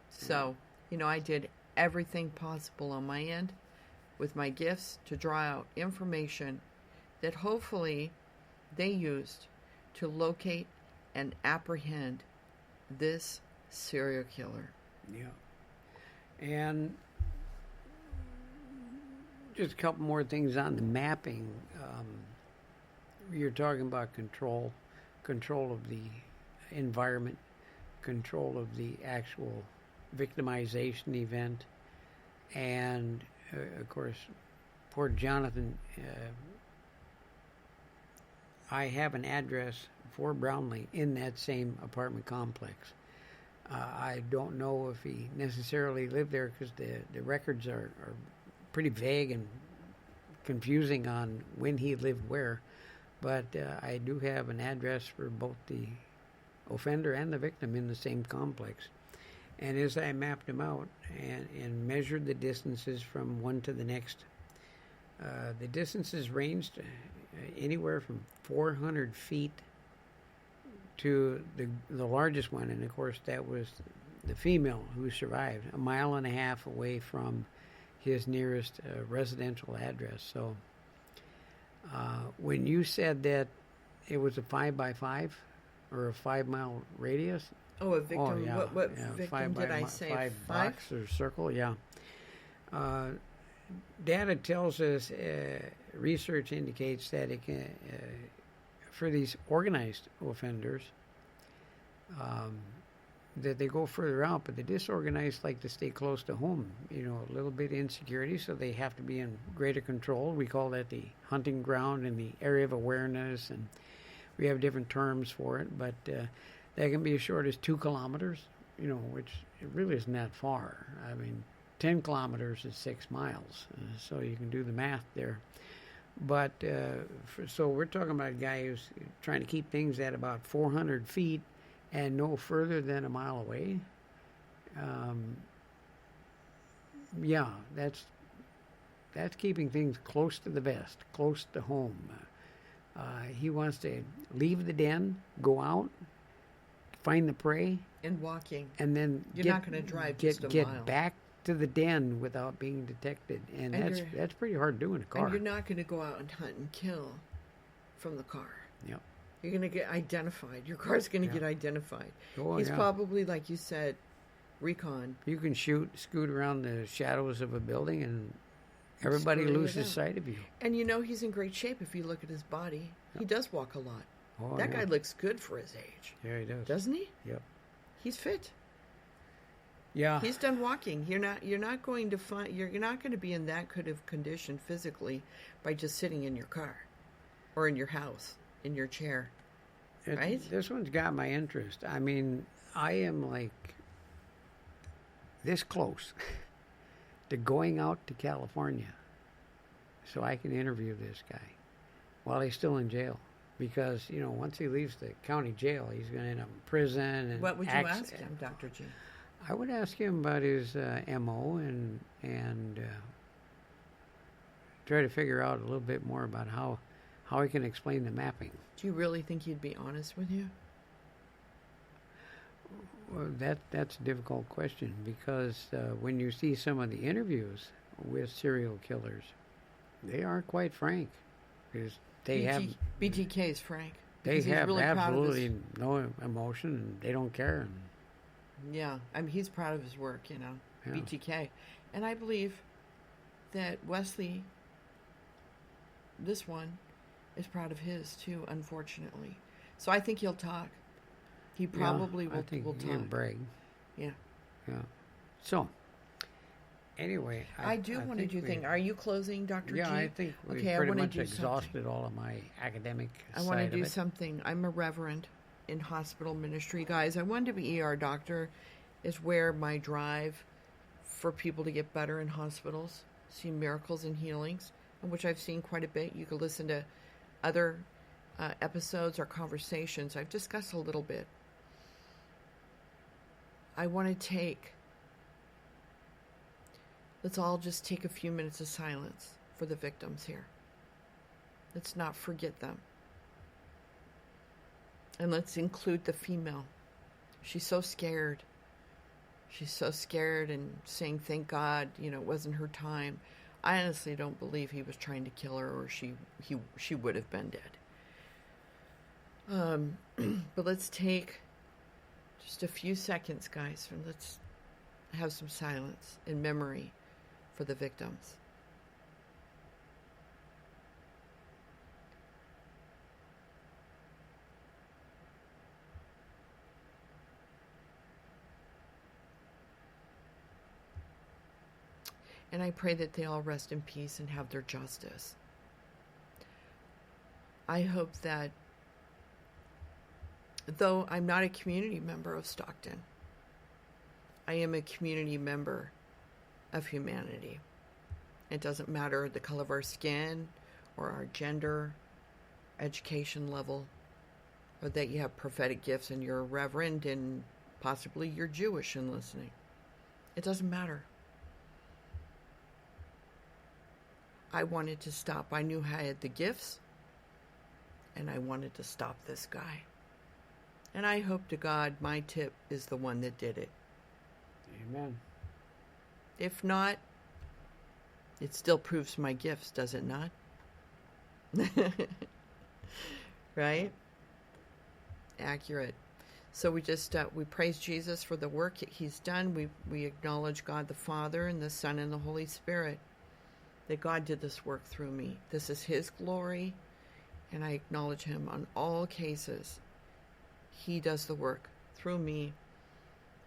Speaker 1: So, I did everything possible on my end with my gifts to draw out information that hopefully they used to locate and apprehend this serial killer.
Speaker 2: Yeah. And just a couple more things on the mapping. You're talking about control of the environment, control of the actual victimization event, and of course, poor Jonathan. I have an address for Brownlee in that same apartment complex. I don't know if he necessarily lived there because the records are pretty vague and confusing on when he lived where, but I do have an address for both the offender and the victim in the same complex. And as I mapped them out and measured the distances from one to the next, the distances ranged anywhere from 400 feet to the largest one, and of course that was the female who survived, 1.5 miles away from his nearest residential address. So when you said that it was a 5x5 or a 5 mile radius.
Speaker 1: Oh, a victim.
Speaker 2: Oh, yeah,
Speaker 1: What
Speaker 2: yeah,
Speaker 1: victim did I say?
Speaker 2: 5 box or circle, yeah. Data tells us, research indicates that it can, for these organized offenders, that they go further out, but the disorganized like to stay close to home, a little bit insecurity, so they have to be in greater control. We call that the hunting ground and the area of awareness, and we have different terms for it, but that can be as short as 2 kilometers, which it really isn't that far. I mean, 10 kilometers is 6 miles, so you can do the math there. But so we're talking about a guy who's trying to keep things at about 400 feet and no further than 1 mile away. Yeah, that's keeping things close to the vest, close to home. He wants to leave the den, go out, find the prey,
Speaker 1: And walking.
Speaker 2: and then
Speaker 1: You're not going to drive just a
Speaker 2: get
Speaker 1: mile.
Speaker 2: back to the den without being detected, and that's pretty hard to do in a car.
Speaker 1: And you're not going to go out and hunt and kill from the car.
Speaker 2: Yep.
Speaker 1: You're going to get identified. Your car's going to get identified.
Speaker 2: Oh,
Speaker 1: He's
Speaker 2: yeah.
Speaker 1: probably, like you said, recon.
Speaker 2: You can scoot around the shadows of a building, and everybody
Speaker 1: Screw it
Speaker 2: loses
Speaker 1: out.
Speaker 2: sight of you.
Speaker 1: And he's in great shape if you look at his body. He does walk a lot.
Speaker 2: Oh,
Speaker 1: That
Speaker 2: yeah.
Speaker 1: guy looks good for his age.
Speaker 2: Yeah, he does.
Speaker 1: Doesn't he?
Speaker 2: Yep.
Speaker 1: He's fit.
Speaker 2: Yeah.
Speaker 1: He's done walking. You're not going to be in that good of condition physically by just sitting in your car or in your house, in your chair. Right?
Speaker 2: This one's got my interest. I mean, I am like this close to going out to California so I can interview this guy while he's still in jail. Because, once he leaves the county jail, he's going to end up in prison. And
Speaker 1: What would you ask him, Dr. G?
Speaker 2: I would ask him about his MO and try to figure out a little bit more about how he can explain the mapping.
Speaker 1: Do you really think he'd be honest with you?
Speaker 2: Well, that's a difficult question because when you see some of the interviews with serial killers, they are quite frank. Because they have
Speaker 1: BTK is frank.
Speaker 2: They
Speaker 1: Because he's
Speaker 2: have
Speaker 1: really proud of
Speaker 2: absolutely no emotion, and they don't care.
Speaker 1: Yeah, I mean, he's proud of his work,
Speaker 2: Yeah.
Speaker 1: BTK. And I believe that Wesley, this one, is proud of his, too, unfortunately. So I think he'll talk. He probably
Speaker 2: I think
Speaker 1: will
Speaker 2: he'll
Speaker 1: talk.
Speaker 2: brag.
Speaker 1: Yeah.
Speaker 2: Yeah. So, anyway.
Speaker 1: I do want to do things. Are you closing, Dr. G?
Speaker 2: Yeah, I think we
Speaker 1: Okay, I
Speaker 2: pretty
Speaker 1: wanna
Speaker 2: much
Speaker 1: do
Speaker 2: exhausted all of my academic
Speaker 1: I want to
Speaker 2: side
Speaker 1: do
Speaker 2: of it.
Speaker 1: something. I'm a reverend in hospital ministry, guys. I wanted to be ER doctor is where my drive for people to get better in hospitals, see miracles and healings, and which I've seen quite a bit. You can listen to other episodes or conversations. I've discussed a little bit. I want to let's all just take a few minutes of silence for the victims here. Let's not forget them. And let's include the female. She's so scared. She's so scared and saying, thank God, it wasn't her time. I honestly don't believe he was trying to kill her or she would have been dead. But let's take just a few seconds, guys, and let's have some silence in memory for the victims. And I pray that they all rest in peace and have their justice. I hope that, though I'm not a community member of Stockton, I am a community member of humanity. It doesn't matter the color of our skin or our gender, education level, or that you have prophetic gifts and you're a reverend and possibly you're Jewish and listening. It doesn't matter. I wanted to stop. I knew I had the gifts, and I wanted to stop this guy. And I hope to God my tip is the one that did it.
Speaker 2: Amen.
Speaker 1: If not, it still proves my gifts, does it not? Right? Accurate. So we just we praise Jesus for the work he's done. We acknowledge God the Father and the Son and the Holy Spirit, that God did this work through me. This is his glory, and I acknowledge him on all cases. He does the work through me.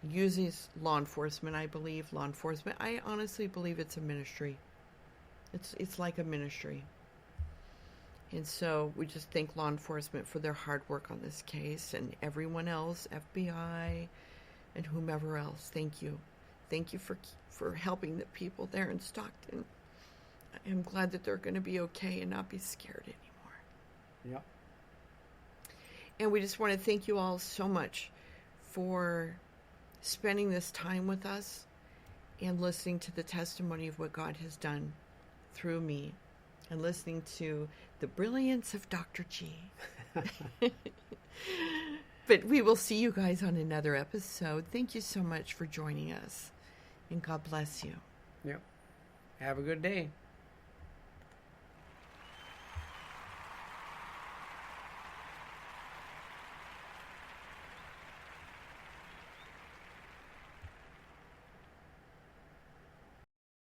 Speaker 1: Uses law enforcement, I believe. Law enforcement, I honestly believe it's a ministry. It's like a ministry. And so we just thank law enforcement for their hard work on this case, and everyone else, FBI and whomever else. Thank you. Thank you for helping the people there in Stockton. I'm glad that they're going to be okay and not be scared anymore.
Speaker 2: Yep.
Speaker 1: And we just want to thank you all so much for spending this time with us and listening to the testimony of what God has done through me, and listening to the brilliance of Dr. G. But we will see you guys on another episode. Thank you so much for joining us, and God bless you.
Speaker 2: Yep. Have a good day.